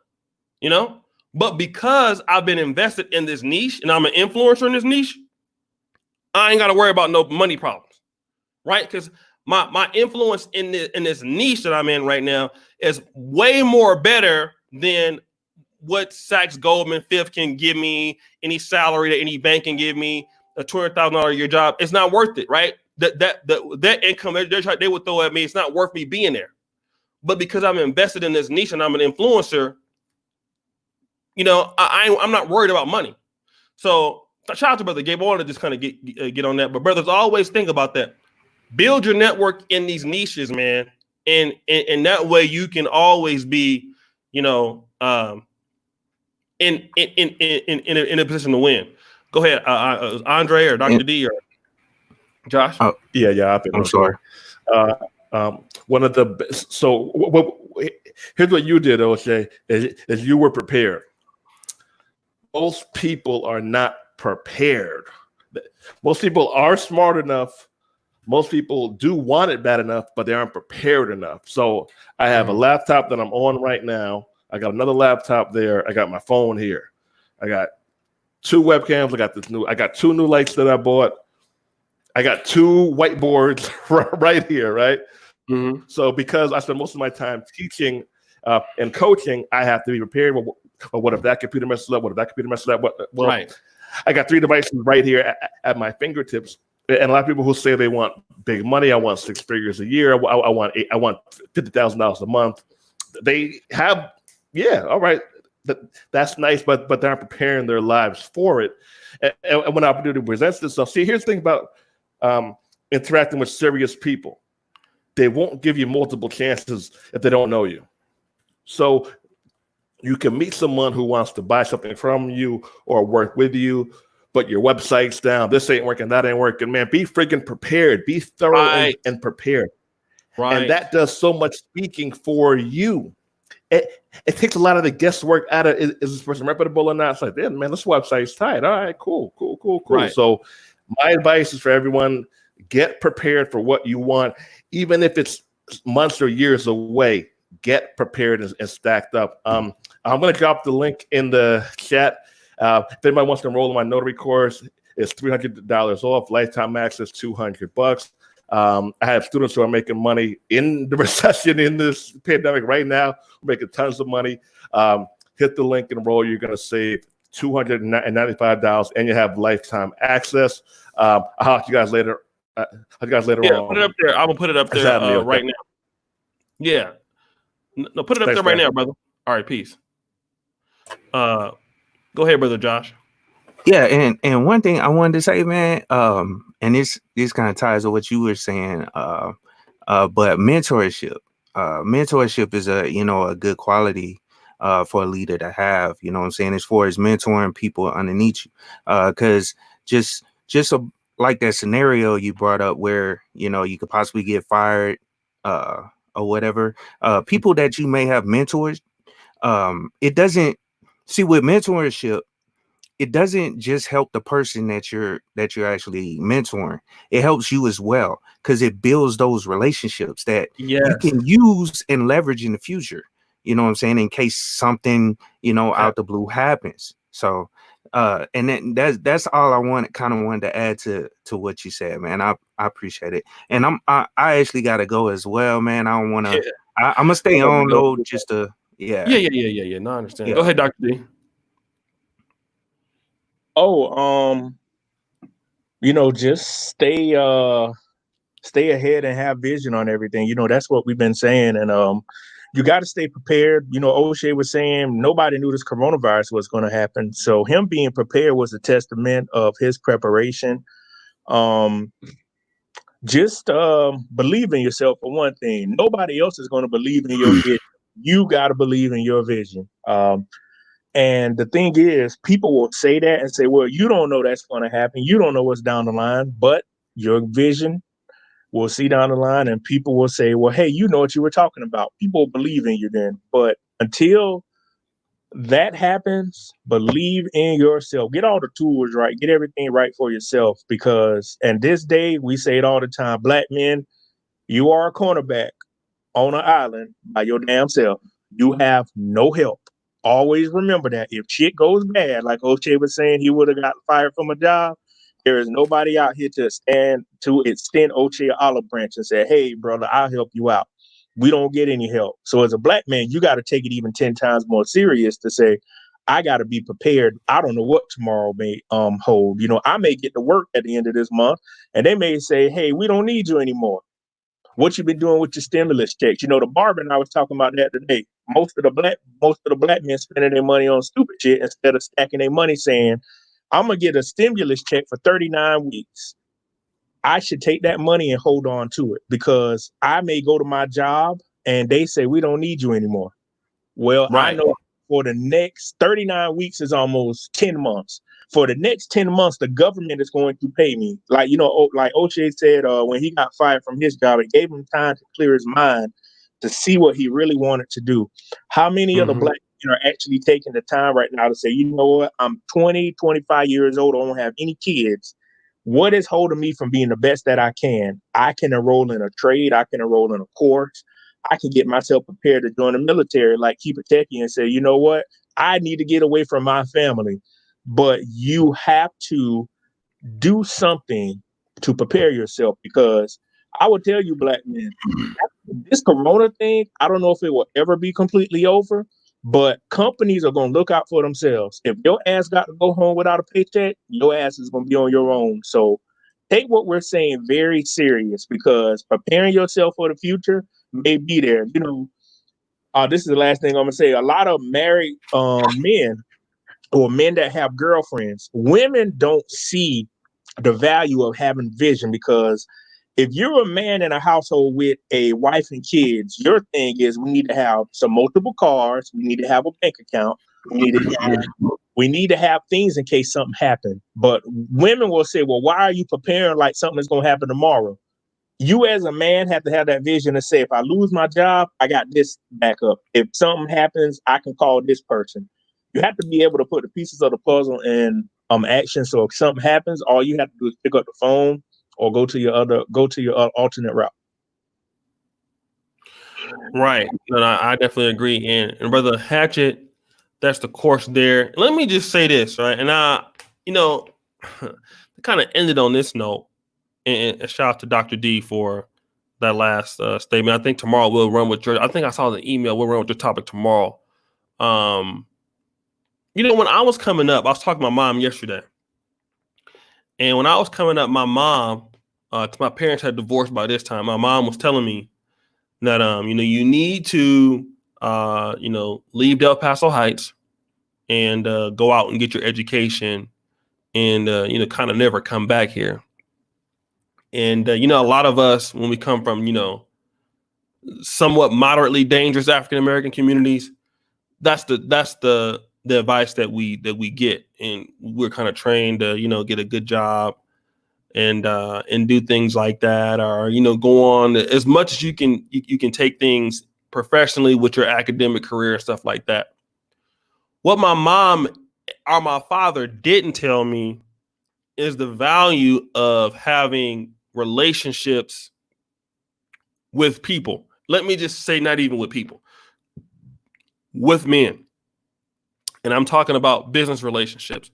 But because I've been invested in this niche and I'm an influencer in this niche, I ain't got to worry about no money problems, right? Because my influence in this niche that I'm in right now is way more better than what Sachs, Goldman, Fifth can give me, any salary that any bank can give me, a $200,000 a year job. It's not worth it, right? That income they would throw at me, it's not worth me being there. But because I'm invested in this niche and I'm an influencer, I'm not worried about money. So shout out to Brother Gabe. I want to just kind of get on that. But brothers, always think about that. Build your network in these niches, man. And that way you can always be, in a position to win. Go ahead, Andre or Dr. D or Josh. Yeah. I'm sorry. One of the best. So here's what you did, O'Shea, is you were prepared. Most people are not prepared. Most people are smart enough. Most people do want it bad enough, but they aren't prepared enough. So I have a laptop that I'm on right now. I got another laptop there. I got my phone here. I got 2 webcams. I got 2 new lights that I bought. I got 2 whiteboards right here, right? Mm-hmm. So because I spend most of my time teaching and coaching, I have to be prepared. Well, what if that computer messes up? What if that computer messes up? Well, right. I got 3 devices right here at my fingertips. And a lot of people who say they want big money, I want 6 figures a year, I want $50,000 a month. They have, yeah, all right, that's nice, but they're not preparing their lives for it. And when opportunity presents itself, see, here's the thing about interacting with serious people. They won't give you multiple chances if they don't know you. So you can meet someone who wants to buy something from you or work with you, but your website's down. This ain't working. That ain't working. Man, be freaking prepared. Be thorough and prepared. Right. And that does so much speaking for you. It takes a lot of the guesswork out of, is this person reputable or not? It's like, man, this website's tight. All right, cool. Right. So my advice is for everyone, get prepared for what you want. Even if it's months or years away, get prepared and stacked up. I'm going to drop the link in the chat. If anybody wants to enroll in my notary course, it's $300 off. Lifetime access, $200. I have students who are making money in the recession, in this pandemic right now, making tons of money. Hit the link and enroll. You're going to save $295 and you have lifetime access. I'll talk to you guys later. On. Put it up there. I'm gonna put it up there right now. Yeah, no, put it up there right now, brother. All right, peace. Go ahead, brother Josh. Yeah, and one thing I wanted to say, man, and this kind of ties to what you were saying, but mentorship is a good quality for a leader to have. You know what I'm saying? As far as mentoring people underneath you, because just like that scenario you brought up where, you could possibly get fired or whatever, people that you may have mentors, it doesn't, see, with mentorship, it doesn't just help the person that you're actually mentoring. It helps you as well, because it builds those relationships that you can use and leverage in the future. You know what I'm saying? In case something, out the blue happens. So and then that's all I wanted to add to what you said, man. I appreciate it. And I actually gotta go as well, man. I don't wanna I'm gonna stay on though, just to No, I understand. Yeah. Go ahead, Dr. D. Just stay ahead and have vision on everything. That's what we've been saying. And you got to stay prepared. O'Shea was saying nobody knew this coronavirus was going to happen. So him being prepared was a testament of his preparation. Just believe in yourself for one thing. Nobody else is going to believe in your vision. You got to believe in your vision. And the thing is, people will say that and say, well, you don't know that's going to happen. You don't know what's down the line, but your vision will see down the line and people will say, well, hey, you know what you were talking about. People believe in you then. But until that happens, believe in yourself. Get all the tools right. Get everything right for yourself, because in this day, we say it all the time, Black men, you are a cornerback on an island by your damn self. You have no help. Always remember that. If shit goes bad, like O'Shea was saying, he would have got fired from a job. There is nobody out here to extend O'Shea an olive branch and say, hey, brother, I'll help you out. We don't get any help. So as a Black man, you got to take it even 10 times more serious to say, I got to be prepared. I don't know what tomorrow may hold. I may get to work at the end of this month and they may say, hey, we don't need you anymore. What you been doing with your stimulus checks? The barber and I was talking about that today. Most of the black men spending their money on stupid shit instead of stacking their money, saying, I'm gonna get a stimulus check for 39 weeks. I should take that money and hold on to it, because I may go to my job and they say we don't need you anymore. Well, I know for the next 39 weeks is almost 10 months. For the next 10 months, the government is going to pay me. Like O'Shea said, when he got fired from his job, it gave him time to clear his mind to see what he really wanted to do. How many of the Black men are actually taking the time right now to say, you know what, I'm 20, 25 years old, I don't have any kids. What is holding me from being the best that I can? I can enroll in a trade. I can enroll in a course. I can get myself prepared to join the military, like keep it techie, and say, you know what, I need to get away from my family. But you have to do something to prepare yourself, because I would tell you, Black men, this corona thing, I don't know if it will ever be completely over, but companies are going to look out for themselves. If your ass got to go home without a paycheck, your ass is going to be on your own. So take what we're saying very serious, because preparing yourself for the future may be there. This is the last thing I'm gonna say. A lot of married men, or men that have girlfriends, women don't see the value of having vision, because if you're a man in a household with a wife and kids, your thing is, we need to have some multiple cars, we need to have a bank account, we need to have things in case something happens. But women will say, well, why are you preparing like something is going to happen tomorrow? You as a man have to have that vision to say, if I lose my job, I got this backup. If something happens, I can call this person. You have to be able to put the pieces of the puzzle in action. So if something happens, all you have to do is pick up the phone or go to your alternate route. Right. And I definitely agree. And Brother Hatchet, that's the course there. Let me just say this, right? And kind of ended on this note. And shout out to Dr. D for that last statement. I think tomorrow we'll run with your. I think I saw the email. We'll run with your topic tomorrow. When I was coming up, I was talking to my mom yesterday. And when I was coming up, my mom, my parents had divorced by this time. My mom was telling me that, you need to, leave Del Paso Heights and go out and get your education and, kind of never come back here. And, a lot of us, when we come from, somewhat moderately dangerous African-American communities, that's the advice that we get. And we're kind of trained to, get a good job and do things like that, or, go on as much as you can take things professionally with your academic career and stuff like that. What my mom or my father didn't tell me is the value of having relationships with people. Let me just say, not even with people, with men. And I'm talking about business relationships.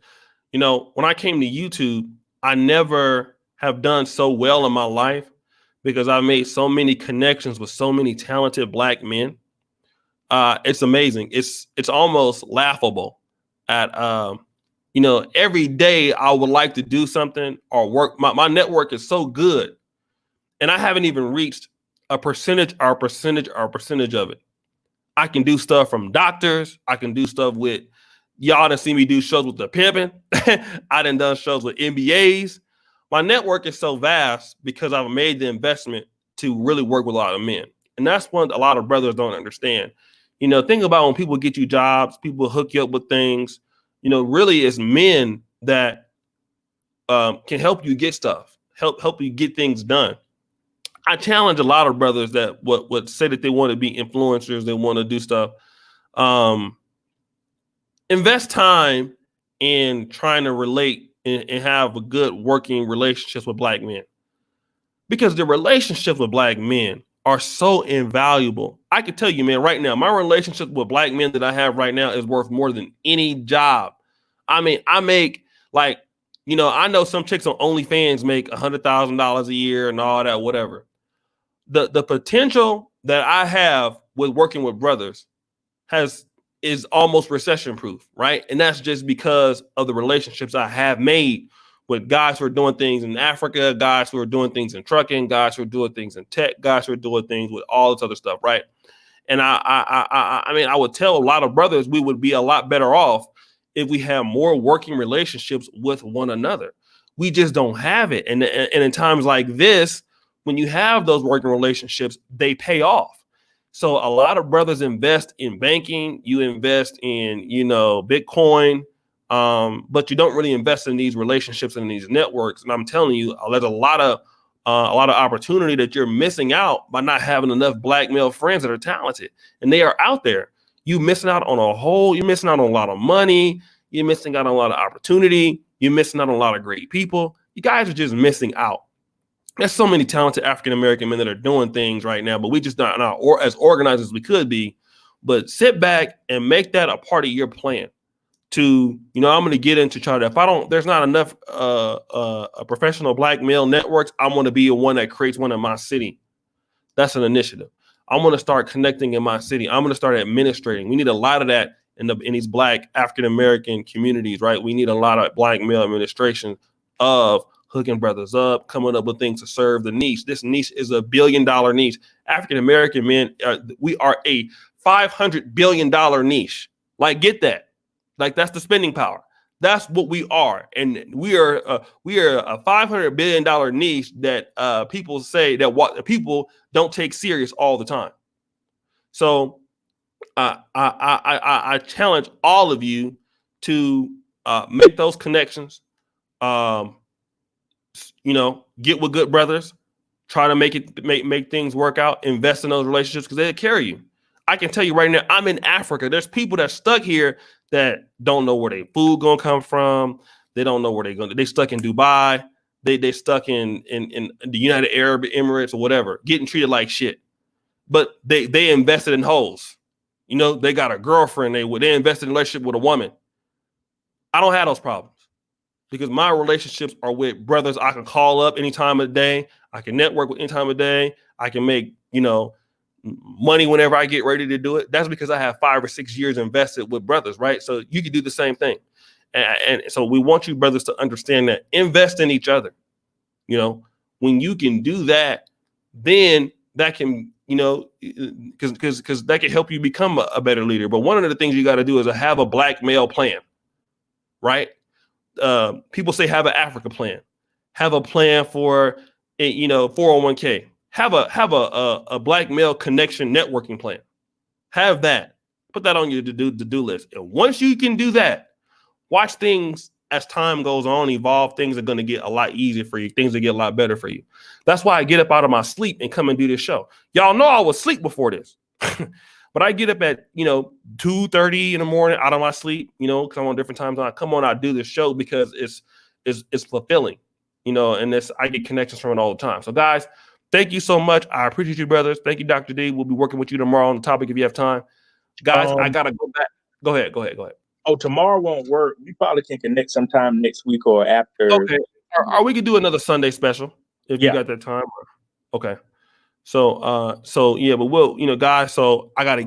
When I came to YouTube, I never have done so well in my life because I've made so many connections with so many talented Black men. It's amazing. It's almost laughable at, every day I would like to do something or work. My network is so good, and I haven't even reached a percentage of it. I can do stuff from doctors. I can do stuff with y'all done see me do shows with the pimping. I done shows with MBAs. My network is so vast because I've made the investment to really work with a lot of men. And that's one a lot of brothers don't understand. Think about when people get you jobs, people hook you up with things, really it's men that can help you get stuff, help you get things done. I challenge a lot of brothers that would say that they want to be influencers, they want to do stuff. Invest time in trying to relate and have a good working relationships with Black men, because the relationships with Black men are so invaluable. I can tell you, man, right now, my relationship with Black men that I have right now is worth more than any job. I mean, I make I know some chicks on OnlyFans make $100,000 a year and all that, whatever. The potential that I have with working with brothers is almost recession proof, right? And that's just because of the relationships I have made with guys who are doing things in Africa, guys who are doing things in trucking, guys who are doing things in tech, guys who are doing things with all this other stuff, right? And I would tell a lot of brothers we would be a lot better off if we have more working relationships with one another. We just don't have it. And in times like this, when you have those working relationships, they pay off. So a lot of brothers invest in banking, you invest in, Bitcoin, but you don't really invest in these relationships and these networks. And I'm telling you, there's a lot of opportunity that you're missing out by not having enough Black male friends that are talented, and they are out there. You're missing out on you're missing out on a lot of money. You're missing out on a lot of opportunity. You're missing out on a lot of great people. You guys are just missing out. There's so many talented African-American men that are doing things right now, but we just not as organized as we could be. But sit back and make that a part of your plan to, I'm going to get into charter. If there's not enough professional Black male networks, I'm going to be one that creates one in my city. That's an initiative. I'm going to start connecting in my city. I'm going to start administrating. We need a lot of that in these Black African-American communities, right? We need a lot of Black male administration of hooking brothers up, coming up with things to serve the niche. This niche is $1 billion niche. African American men, we are a $500 billion niche. Like, get that. Like, that's the spending power. That's what we are, and we are a $500 billion niche that people say that what people don't take serious all the time. So I challenge all of you to make those connections. Get with good brothers. Try to make things work out. Invest in those relationships because they'll carry you. I can tell you right now, I'm in Africa. There's people that stuck here that don't know where their food gonna come from. They don't know where they're going. They stuck in Dubai. They stuck in the United Arab Emirates or whatever, getting treated like shit. But they invested in hoes. They got a girlfriend. They invested in a relationship with a woman. I don't have those problems because my relationships are with brothers I can call up any time of the day. I can network with any time of the day. I can make money whenever I get ready to do it. That's because I have 5 or 6 years invested with brothers, right? So you can do the same thing. And so we want you brothers to understand that. Invest in each other. When you can do that, then that can, because that can help you become a better leader. But one of the things you got to do is have a black male plan, right? People say have an Africa plan. Have a plan for 401k. Have a black male connection networking plan. Have that. Put that on your to-do list. And once you can do that, watch things as time goes on evolve. Things are going to get a lot easier for you. Things will get a lot better for you. That's why I get up out of my sleep and come and do this show. Y'all know I was asleep before this. But I get up at 2:30 in the morning out of my sleep, because I'm on different times. I come on, I do this show because it's fulfilling, and I get connections from it all the time. So guys, thank you so much. I appreciate you, brothers. Thank you, Dr. D. We'll be working with you tomorrow on the topic if you have time. Guys, I gotta go back. Go ahead. Oh, tomorrow won't work. We probably can connect sometime next week or after. Okay. Or we could do another Sunday special if you got that time. Okay. So yeah, but we'll, guys, so I gotta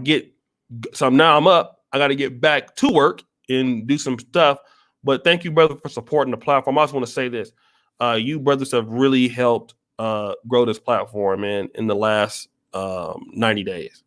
now I'm up. I gotta get back to work and do some stuff. But thank you, brother, for supporting the platform. I just want to say this. You brothers have really helped grow this platform, man, in the last 90 days.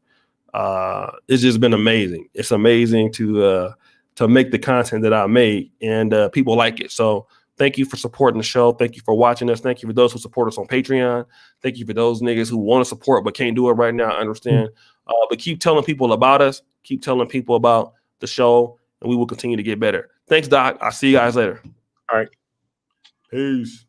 It's just been amazing. It's amazing to make the content that I make, and people like it. So thank you for supporting the show. Thank you for watching us. Thank you for those who support us on Patreon. Thank you for those niggas who want to support but can't do it right now. I understand. But keep telling people about us. Keep telling people about the show, and we will continue to get better. Thanks, Doc. I'll see you guys later. All right. Peace.